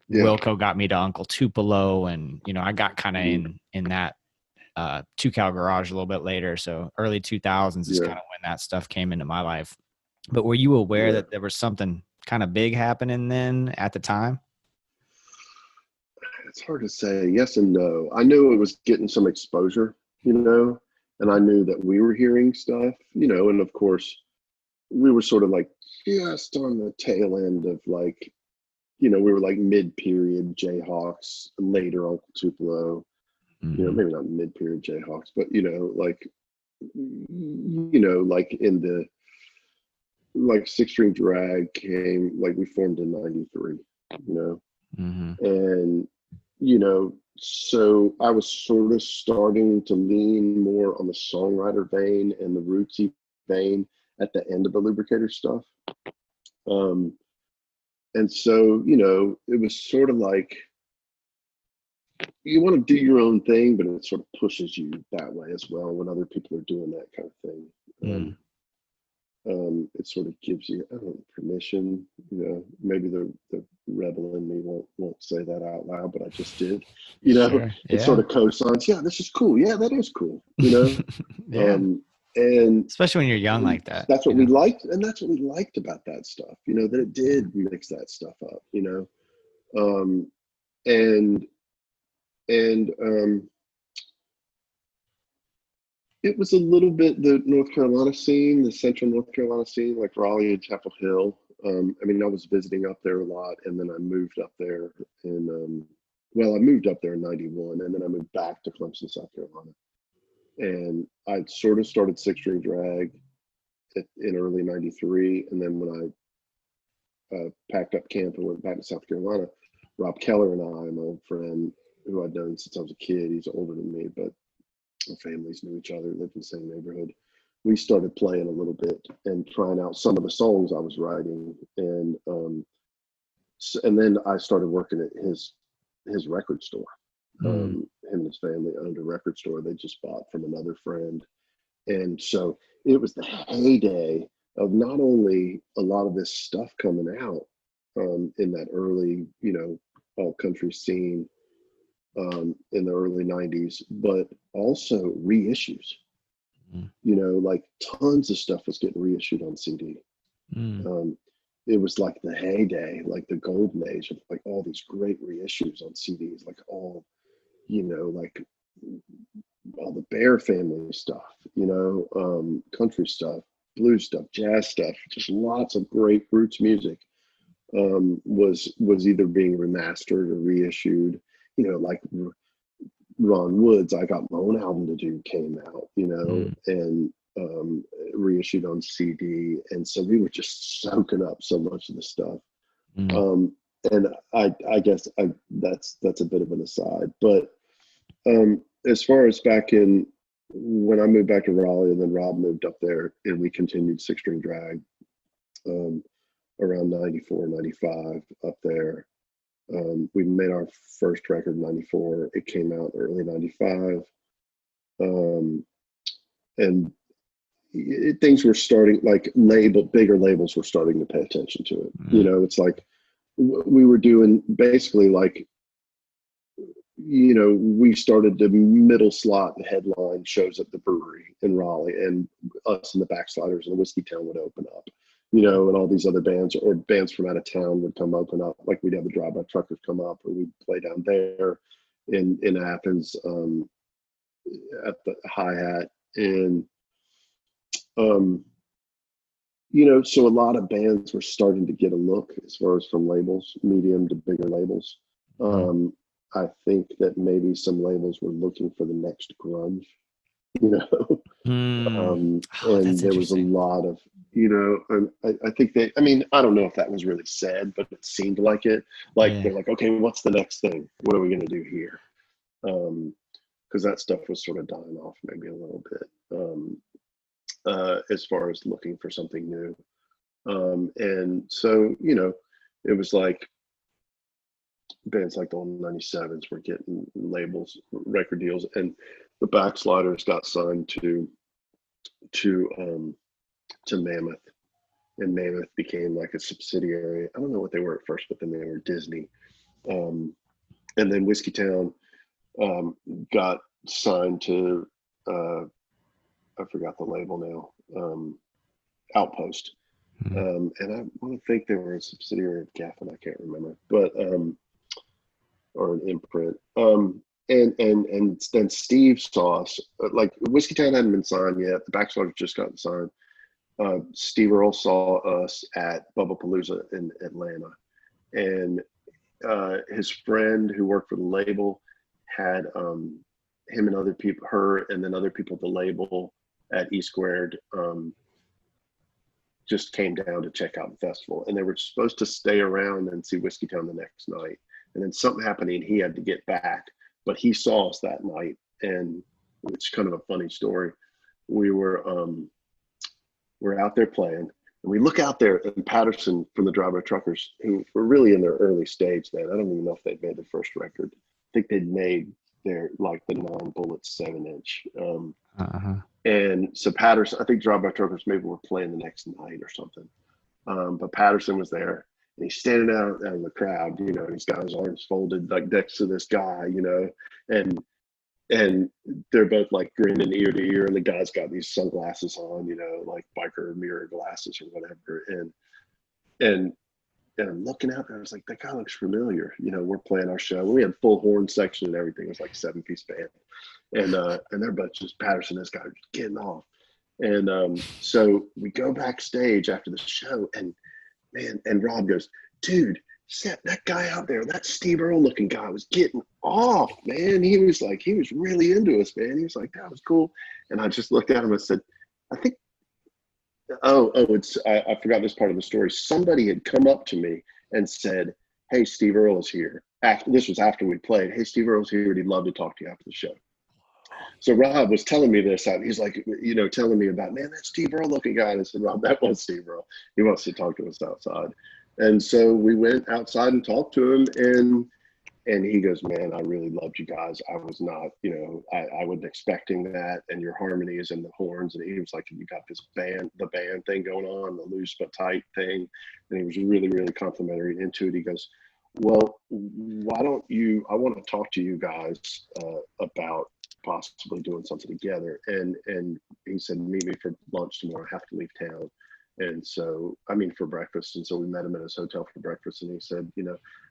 Yeah. Wilco got me to Uncle Tupelo, and you know I got kind of Mhm. in that Two Cow Garage a little bit later. So early 2000s is Yeah. kind of when that stuff came into my life. But were you aware Yeah. that there was something kind of big happening then at the time? It's hard to say yes and no. I knew it was getting some exposure, and I knew that we were hearing stuff, and of course we were sort of like just on the tail end of like, we were like mid-period Jayhawks, later Uncle Tupelo, Mm-hmm. maybe not mid-period Jayhawks, but like, like in the like Six String Drag came, like we formed in '93, you know, Mm-hmm. and so I was sort of starting to lean more on the songwriter vein and the rootsy vein at the end of the lubricator stuff. Um, and so, it was sort of like you want to do your own thing, but it sort of pushes you that way as well when other people are doing that kind of thing. Mm. It sort of gives you, I don't know, permission. Maybe the rebel in me won't say that out loud, but I just did. Sure. It sort Yeah. of co-signs. Yeah, this is cool. Yeah, that is cool. Yeah. And Especially when you're young like that, that's you what we know. liked, and that's what we liked about that stuff. That it Yeah. did mix that stuff up. Um, and and It was a little bit the North Carolina scene, the central North Carolina scene, like Raleigh and Chapel Hill. I mean, I was visiting up there a lot, and then I moved up there in, I moved up there in '91, and then I moved back to Clemson, South Carolina. And I sort of started Six String Drag in early '93, and then when I packed up camp and went back to South Carolina, Rob Keller and I, my old friend who I'd known since I was a kid, he's older than me, but our families knew each other, lived in the same neighborhood. We started playing a little bit and trying out some of the songs I was writing, and then I started working at his record store. Mm. Him and his family owned a record store they just bought from another friend, and so it was the heyday of not only a lot of this stuff coming out in that early, alt country scene in the early '90s, but also reissues. Mm. Like tons of stuff was getting reissued on CD. Mm. Um, it was like the heyday, like the golden age of like all these great reissues on CDs, like like all the Bear family stuff, country stuff, blues stuff, jazz stuff, just lots of great roots music was either being remastered or reissued. Like Ron Wood's "I Got My Own Album to Do" came out, Mm. and reissued on CD, and so we were just soaking up so much of the stuff. Mm. Um, and I guess that's a bit of an aside, but as far as back in when I moved back to Raleigh, and then Rob moved up there, and we continued Six String Drag um, around '94, '95 up there. We made our first record in '94. It came out early '95. And things were starting, like bigger labels were starting to pay attention to it. Mm. It's like we were doing basically like, we started to middle slot the headline shows at the brewery in Raleigh, and us and the Backsliders and the Whiskey Town would open up, and all these other bands or bands from out of town would come open up. Like we'd have the Drive By Truckers come up, or we'd play down there in Athens at the Hi Hat. And so a lot of bands were starting to get a look as far as from labels, medium to bigger labels. Mm. I think that maybe some labels were looking for the next grunge. you know. Oh, And that's there was a interesting. lot of, and I think I mean, I don't know if that was really said, but it seemed like it. Like Yeah. they're like, okay, what's the next thing? What are we going to do here? Because that stuff was sort of dying off maybe a little bit, as far as looking for something new. And so, it was like bands like the old 97s were getting labels, record deals, and the Backsliders got signed to um, to Mammoth, and Mammoth became like a subsidiary. I don't know what they were at first, but then they were Disney. Um, and then Whiskey Town um, got signed to I forgot the label now, Outpost. Mhm. And I want to think they were a subsidiary of Gaffin. I can't remember, but or an imprint. And then Steve saw us. Like Whiskey Town hadn't been signed yet. The Backsliders just gotten signed. Steve Earle saw us at Bubba Palooza in Atlanta, and his friend who worked for the label had him and other people, her and then other people at the label at E Squared, just came down to check out the festival, and they were supposed to stay around and see Whiskey Town the next night, and then something happened and he had to get back, but he saw us that night, and it's kind of a funny story. We were out there playing, and we look out there, and Patterson from the Drive-By Truckers, who were really in their early stage then. I don't even know if they'd made their first record. I think they'd made their like the 9 Bullets 7-inch. Uh-huh. And so Patterson, I think Drive-By Truckers maybe were playing the next night or something. But Patterson was there, and he's standing out in the crowd, and he's got his arms folded like next to this guy, and and they're both like grinning ear to ear, and the guy's got these sunglasses on, like biker mirror glasses or whatever, and I'm looking out there, I was like, that guy looks familiar. We're playing our show. We had full horn section and everything. It was like 7-piece band, and they're both just Patterson, this guy just getting off, and so we go backstage after the show, and man, and Rob goes, dude, that guy out there, that Steve Earle looking guy was getting off, man. He was really into us, man. He was like, that was cool. And I just looked at him and said, I think, I forgot this part of the story. Somebody had come up to me and said, hey, Steve Earle is here. This was after we played. Hey, Steve Earle's here, and he'd love to talk to you after the show. So Rob was telling me this. He's like, telling me about, man, that Steve Earle looking guy. And I said, Rob, that was Steve Earle. He wants to talk to us outside. And so we went outside and talked to him, and he goes, man, I really loved you guys. I was not, I wasn't expecting that, and your harmonies and the horns. And he was like, you got the band thing going on, the loose but tight thing. And he was really, really complimentary into it. He goes, well, why don't I want to talk to you guys about possibly doing something together. And he said, meet me for lunch tomorrow. I have to leave town. And so, for breakfast. And so we met him at his hotel for breakfast. And he said,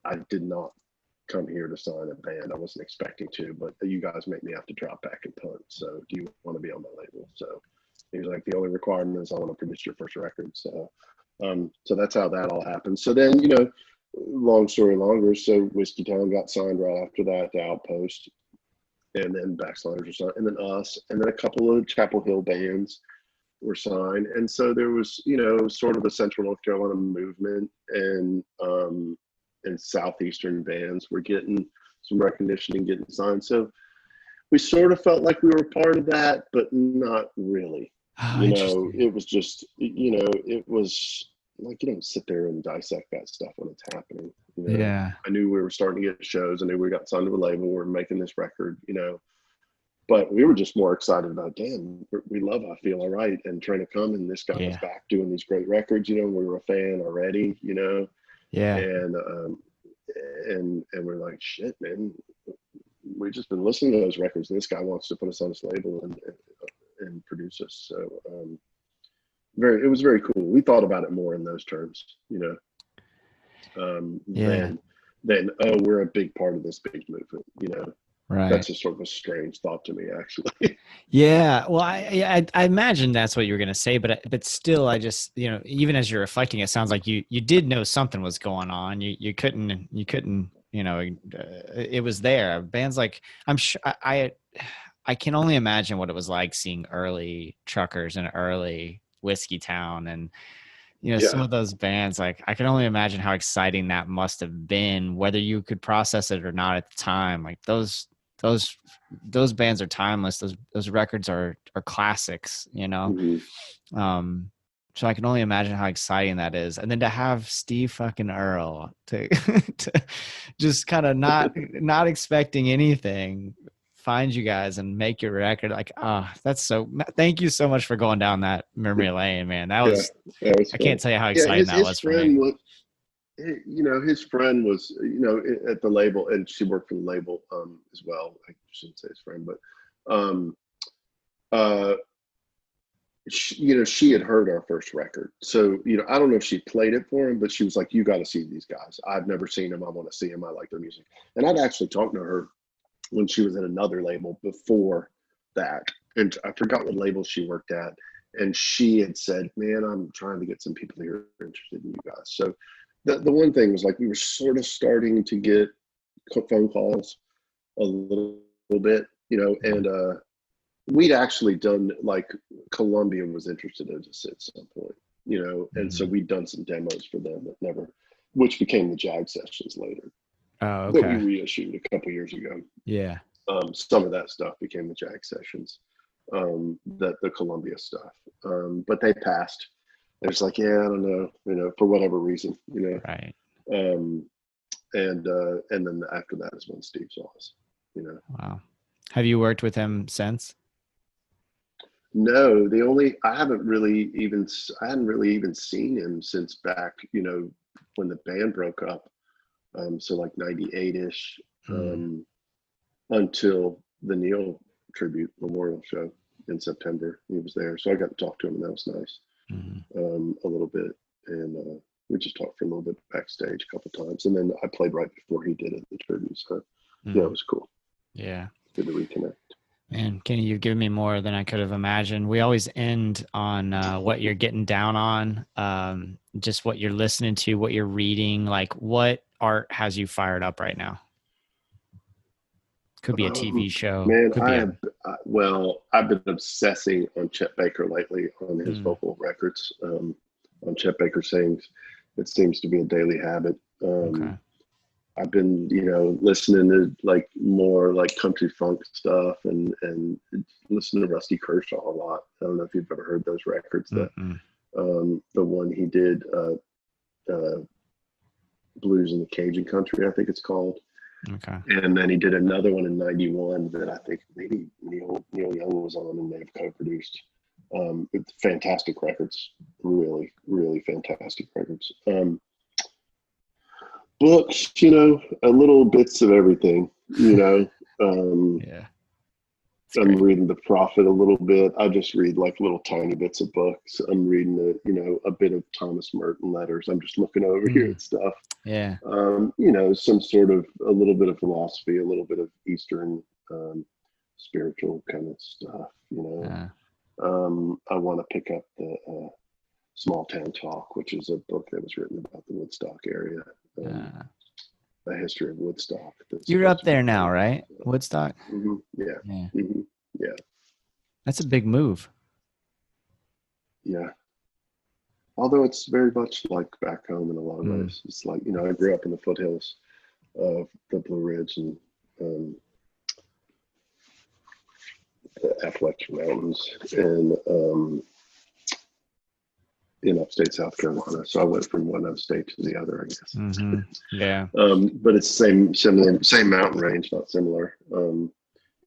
I did not come here to sign a band. I wasn't expecting to, but you guys make me have to drop back and punt. So do you want to be on my label? So he was like, the only requirement is I want to produce your first record. So, so that's how that all happened. So then, long story longer. So Whiskey Town got signed right after that to Outpost, and then Backsliders were signed, and then us, and then a couple of Chapel Hill bands were signed. And so there was, sort of a Central North Carolina movement, and Southeastern bands were getting some recognition and getting signed. So we sort of felt like we were part of that, but not really. Oh, interesting. It was just, it was like, you don't sit there and dissect that stuff when it's happening. Yeah. I knew we were starting to get shows. I knew we got signed to a label. We were making this record, but we were just more excited about, damn, we love I Feel All Right and Train to Come, and this guy was back doing these great records. We were a fan already, Yeah. and we're like, shit, man, we've just been listening to those records, and this guy wants to put us on his label and produce us. So it was very cool. We thought about it more in those terms, than we're a big part of this big movement, Right. That's a sort of a strange thought to me, actually. Yeah. Well, I imagine that's what you were going to say, but still, I just, even as you're reflecting, it sounds like you did know something was going on. You couldn't, it was there. Bands like, I'm sure I can only imagine what it was like seeing early truckers and early Whiskey Town and, you know, some Yeah. of those bands. Like, I can only imagine how exciting that must have been, whether you could process it or not at the time. Like those bands are timeless. Those records are classics, you know? Hmm. So I can only imagine how exciting that is. And then to have Steve fucking Earle to, to just kind of not expecting anything, find you guys and make your record. Like, that's so, thank you so much for going down that memory lane, man. That Yeah, was, that was I fun. can't tell you how Yeah, exciting that his was for me. friend was, you know, his friend was, you know, at the label, and she worked for the label as well. I shouldn't say his friend, but um, uh, you know, she had heard our first record. So, you know, I don't know if she played it for him, but she was like, you got to see these guys. I've never seen them. I want to see them. I like their music. And I'd actually talked to her when she was at another label before that. And I forgot what label she worked at. And she had said, man, I'm trying to get some people here interested in you guys. So the one thing was like, we were sort of starting to get phone calls a little bit, you know, and we'd actually done, like, Columbia was interested in us at some point, you know, and so we'd done some demos for them that never, which became the Jag sessions later, Oh, that we okay. reissued a couple years ago. Yeah. Some of that stuff became the Jag sessions, that the Columbia stuff, but they passed. It's like, yeah, I don't know, you know, for whatever reason, you know, Right. and then after that is when Steve saw us, you know. Wow. Have you worked with him since? No, the only I hadn't really even seen him since back, you know, when the band broke up. So like 98-ish, until the Neal tribute memorial show in September. He was there. So I got to talk to him, and that was nice. A little bit. And we just talked for a little bit backstage a couple times. And then I played right before he did at the tribute. So yeah, it was cool. Yeah. Good to reconnect. Man, Kenny, you've given me more than I could have imagined. We always end on what you're getting down on, just what you're listening to, what you're reading. Like, what art has you fired up right now? Could be a TV show. Man, Could be I've been obsessing on Chet Baker lately, on his vocal records. On Chet Baker Sings, it seems to be a daily habit. okay. I've been, you know, listening to like more like country funk stuff, and listening to Rusty Kershaw a lot. I don't know if you've ever heard those records. That the one he did, Blues in the Cajun Country, I think it's called. Okay. And then he did another one in '91 that I think maybe Neil Young was on and they've co-produced. It's fantastic records, really, really fantastic records. Books, you know, a little bits of everything, you know. Yeah. I'm reading The Prophet a little bit. I just read like little tiny bits of books. I'm reading a bit of Thomas Merton letters. I'm just looking over here at stuff. Yeah. You know, some sort of a little bit of philosophy, a little bit of Eastern spiritual kind of stuff, you know. I want to pick up the Small Town Talk, which is a book that was written about the Woodstock area, the history of Woodstock. You're up there now, right? Woodstock? Yeah. Yeah. Yeah. That's a big move. Yeah. Although it's very much like back home in a lot of ways. It's like, you know, I grew up in the foothills of the Blue Ridge and the Appalachian Mountains, and in upstate South Carolina. So I went from one upstate to the other, I guess. Yeah. But it's same mountain range, not similar.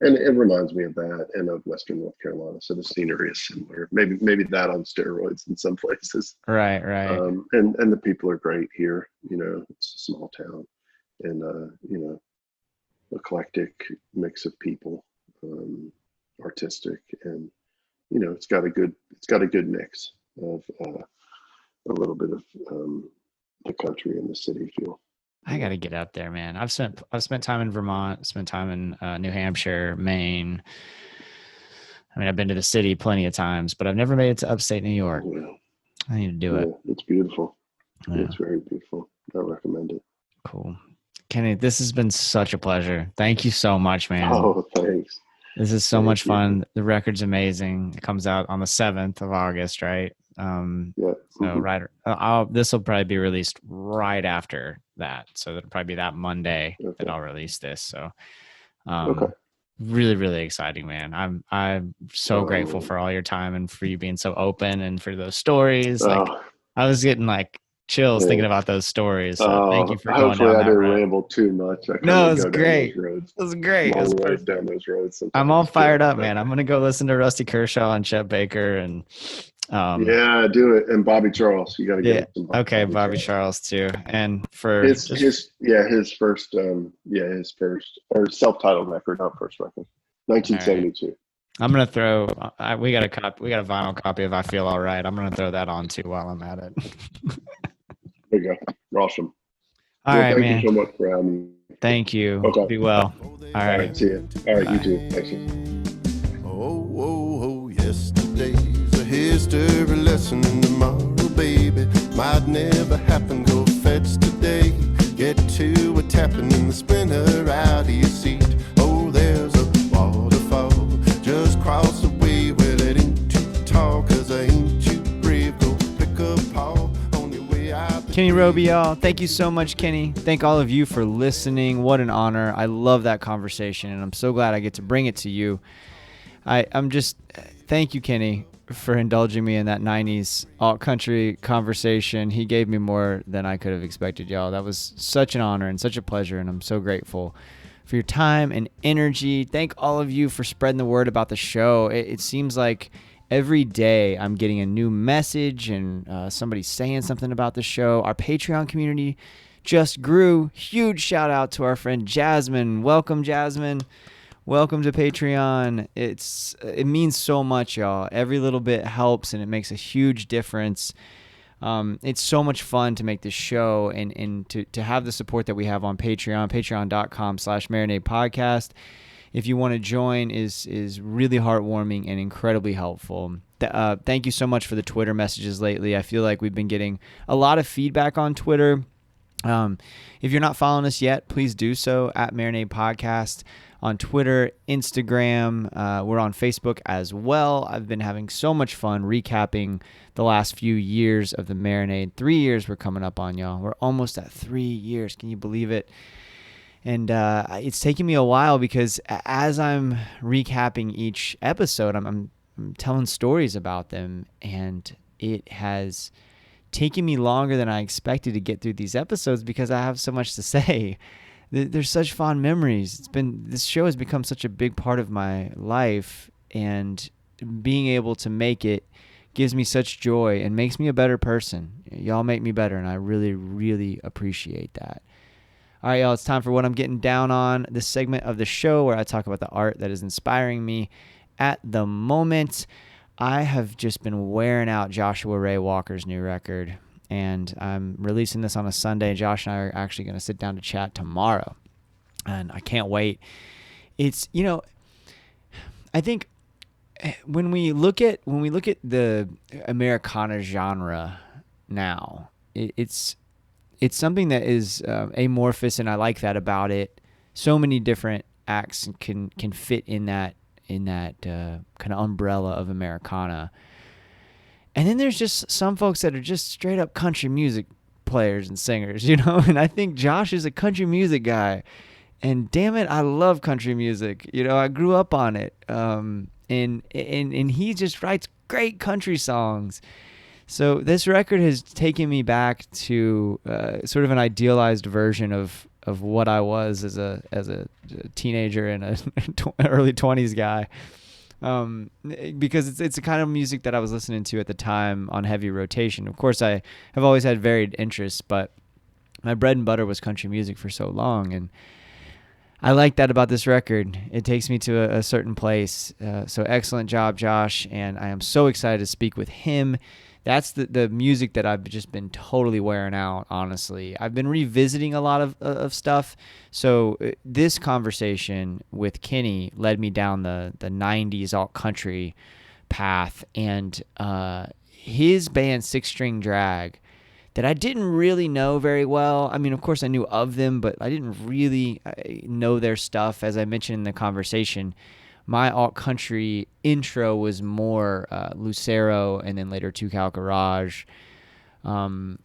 And it reminds me of that and of Western North Carolina. So the scenery is similar. Maybe that on steroids in some places. Right. And the people are great here. You know, it's a small town, and you know, eclectic mix of people, artistic, and you know, it's got a good mix of a little bit of the country and the city feel. I got to get up there, man. I've spent time in Vermont, spent time in New Hampshire, Maine. I mean, I've been to the city plenty of times, but I've never made it to upstate New York. Yeah. I need to do it. It's beautiful. Yeah. It's very beautiful. I recommend it. Cool. Kenny, this has been such a pleasure. Thank you so much, man. Oh, thanks. This is so much Thank you. fun. The record's amazing. It comes out on the 7th of August, right? Yeah. So right, this will probably be released right after that. So it'll probably be that Monday that Okay. I'll release this. So, Okay. really, really exciting, man. I'm so grateful for all your time and for you being so open and for those stories. Like, I was getting like chills thinking about those stories. So thank you for going hopefully down I that didn't road. ramble too much. I kind No, it of was go down those great. roads. It was great. It Long was ways perfect. down those roads sometimes. I'm all fired up, but- man. I'm gonna go listen to Rusty Kershaw and Chet Baker and yeah, do it. And Bobby Charles, you got to yeah. get some. Okay, Bobby Charles too. And for His first or self-titled record, not first record, 1972. I'm gonna throw. We got a vinyl copy of "I Feel All Right." I'm gonna throw that on too while I'm at it. There you go. Awesome. All right, thank man. you so much for having me. Thank you. Okay. Be well. All right. See you. All right, Bye. you too. Thanks. Oh, yesterday's a history lesson. Tomorrow, baby, might never happen. Go fetch today. Get to a tapping in the spinner out of your seat. Oh, there's a waterfall. Just cross the way where it ain't too tall. Cause I ain't too brave. Go pick a paw on your way out. Kenny Roby, y'all. Thank you so much, Kenny. Thank all of you for listening. What an honor. I love that conversation, and I'm so glad I get to bring it to you. Thank you, Kenny, for indulging me in that 90s alt country conversation. He gave me more than I could have expected, y'all. That was such an honor and such a pleasure, and I'm so grateful for your time and energy. Thank all of you for spreading the word about the show. It seems like every day I'm getting a new message and somebody saying something about the show. Our Patreon community just grew. Huge shout out to our friend Jasmine. Welcome, Jasmine. Welcome to Patreon. It means so much, y'all. Every little bit helps, and it makes a huge difference. It's so much fun to make this show and to have the support that we have on Patreon, patreon.com/Marinade Podcast. If you want to join, is really heartwarming and incredibly helpful. Thank you so much for the Twitter messages lately. I feel like we've been getting a lot of feedback on Twitter. If you're not following us yet, please do so at Marinade Podcast on Twitter, Instagram. We're on Facebook as well. I've been having so much fun recapping the last few years of the Marinade. 3 years we're coming up on, y'all. We're almost at 3 years. Can you believe it? And it's taking me a while because as I'm recapping each episode, I'm telling stories about them, and it has taken me longer than I expected to get through these episodes because I have so much to say. There's such fond memories. This show has become such a big part of my life, and being able to make it gives me such joy and makes me a better person. Y'all make me better, and I really, really appreciate that. All right, y'all, it's time for What I'm Getting Down On, this segment of the show where I talk about the art that is inspiring me at the moment. I have just been wearing out Joshua Ray Walker's new record, and I'm releasing this on a Sunday. Josh and I are actually going to sit down to chat tomorrow, and I can't wait. It's, I think when we look at the Americana genre now, it's something that is amorphous, and I like that about it. So many different acts can fit in that kind of umbrella of Americana. And then there's just some folks that are just straight up country music players and singers, and I think Josh is a country music guy, and damn it, I love country music. I grew up on it. And he just writes great country songs. So this record has taken me back to sort of an idealized version of what I was as a teenager and a early 20s guy, because it's the kind of music that I was listening to at the time on heavy rotation. Of course, I have always had varied interests, but my bread and butter was country music for so long, and I like that about this record. It takes me to a certain place. So excellent job, Josh, and I am so excited to speak with him. That's the music that I've just been totally wearing out, honestly. I've been revisiting a lot of stuff. So this conversation with Kenny led me down the 90s alt country path, and his band Six String Drag, that I didn't really know very well. I mean, of course I knew of them, but I didn't really know their stuff. As I mentioned in the conversation, my alt country intro was more Lucero and then later Two Cow Garage. And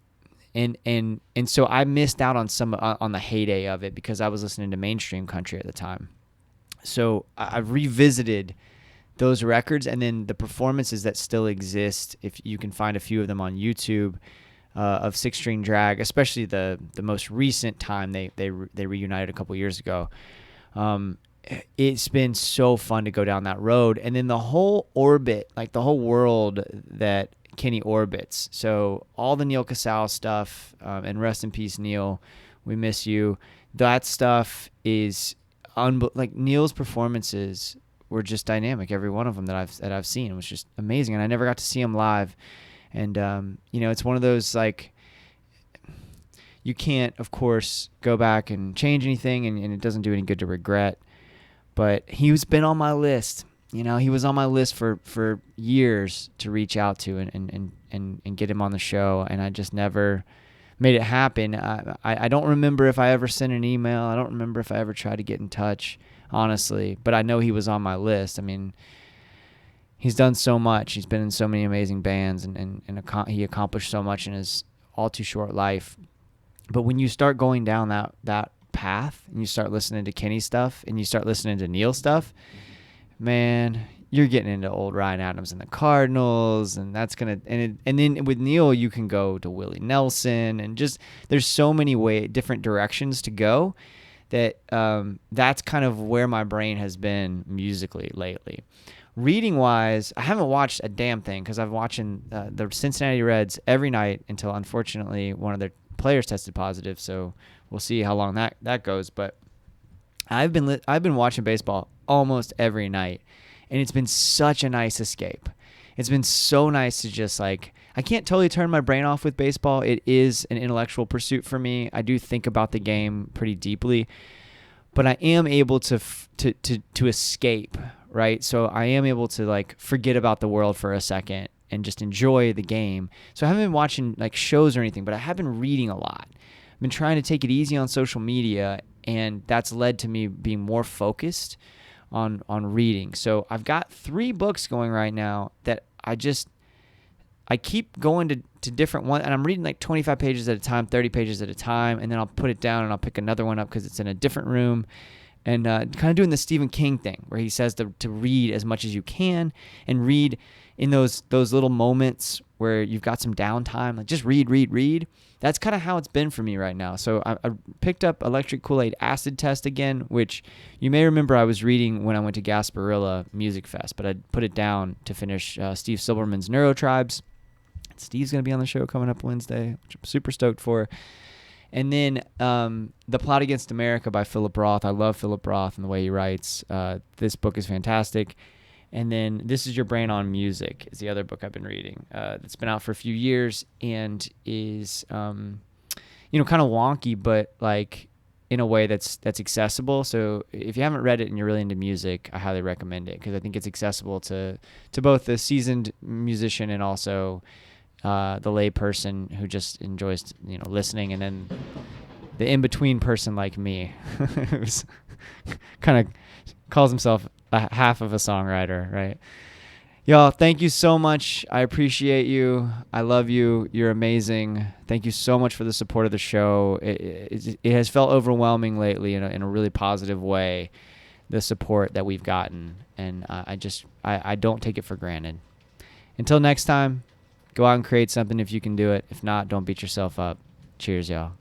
so I missed out on some on the heyday of it because I was listening to mainstream country at the time. So I've revisited those records, and then the performances that still exist, if you can find a few of them on YouTube, of Six String Drag, especially the most recent time they reunited a couple years ago. It's been so fun to go down that road, and then the whole orbit, like the whole world that Kenny orbits. So all the Neal Casal stuff, and rest in peace, Neal. We miss you. That stuff is like Neal's performances were just dynamic. Every one of them that I've seen, it was just amazing, and I never got to see him live. And it's one of those, like, you can't, of course, go back and change anything, and it doesn't do any good to regret. But he's been on my list. He was on my list for years to reach out to and get him on the show, and I just never made it happen. I don't remember if I ever sent an email. I don't remember if I ever tried to get in touch, honestly. But I know he was on my list. I mean, he's done so much. He's been in so many amazing bands, and he accomplished so much in his all too short life. But when you start going down that path, and you start listening to Kenny stuff, and you start listening to Neal stuff, man, you're getting into old Ryan Adams and the Cardinals, and that's gonna and then with Neal you can go to Willie Nelson, and just there's so many different directions to go that that's kind of where my brain has been musically lately. Reading wise, I haven't watched a damn thing because I've watching the Cincinnati Reds every night until unfortunately one of their players tested positive. So we'll see how long that goes. But I've been watching baseball almost every night, and it's been such a nice escape. It's been so nice to just, like, I can't totally turn my brain off with baseball. It is an intellectual pursuit for me. I do think about the game pretty deeply, but I am able to escape, right? So I am able to, like, forget about the world for a second and just enjoy the game. So I haven't been watching, like, shows or anything, but I have been reading a lot. I've been trying to take it easy on social media, and that's led to me being more focused on reading. So I've got 3 books going right now that I keep going to different ones, and I'm reading like 25 pages at a time, 30 pages at a time, and then I'll put it down and I'll pick another one up because it's in a different room, and kind of doing the Stephen King thing where he says to read as much as you can, and read in those little moments where you've got some downtime, like just read. That's kind of how it's been for me right now. So I picked up Electric Kool-Aid Acid Test again, which you may remember I was reading when I went to Gasparilla Music Fest, but I put it down to finish Steve Silberman's Neurotribes. Steve's going to be on the show coming up Wednesday, which I'm super stoked for. And then The Plot Against America by Philip Roth. I love Philip Roth and the way he writes. This book is fantastic. And then This Is Your Brain on Music is the other book I've been reading. It's been out for a few years and is, kind of wonky, but like in a way that's accessible. So if you haven't read it and you're really into music, I highly recommend it because I think it's accessible to both the seasoned musician and also the lay person who just enjoys listening, and then the in-between person like me who's kind of calls himself half of a songwriter, right? Y'all, thank you so much. I appreciate you. I love you. You're amazing. Thank you so much for the support of the show. It has felt overwhelming lately in a really positive way, the support that we've gotten, and I don't take it for granted. Until next time, go out and create something if you can do it. If not, don't beat yourself up. Cheers, y'all.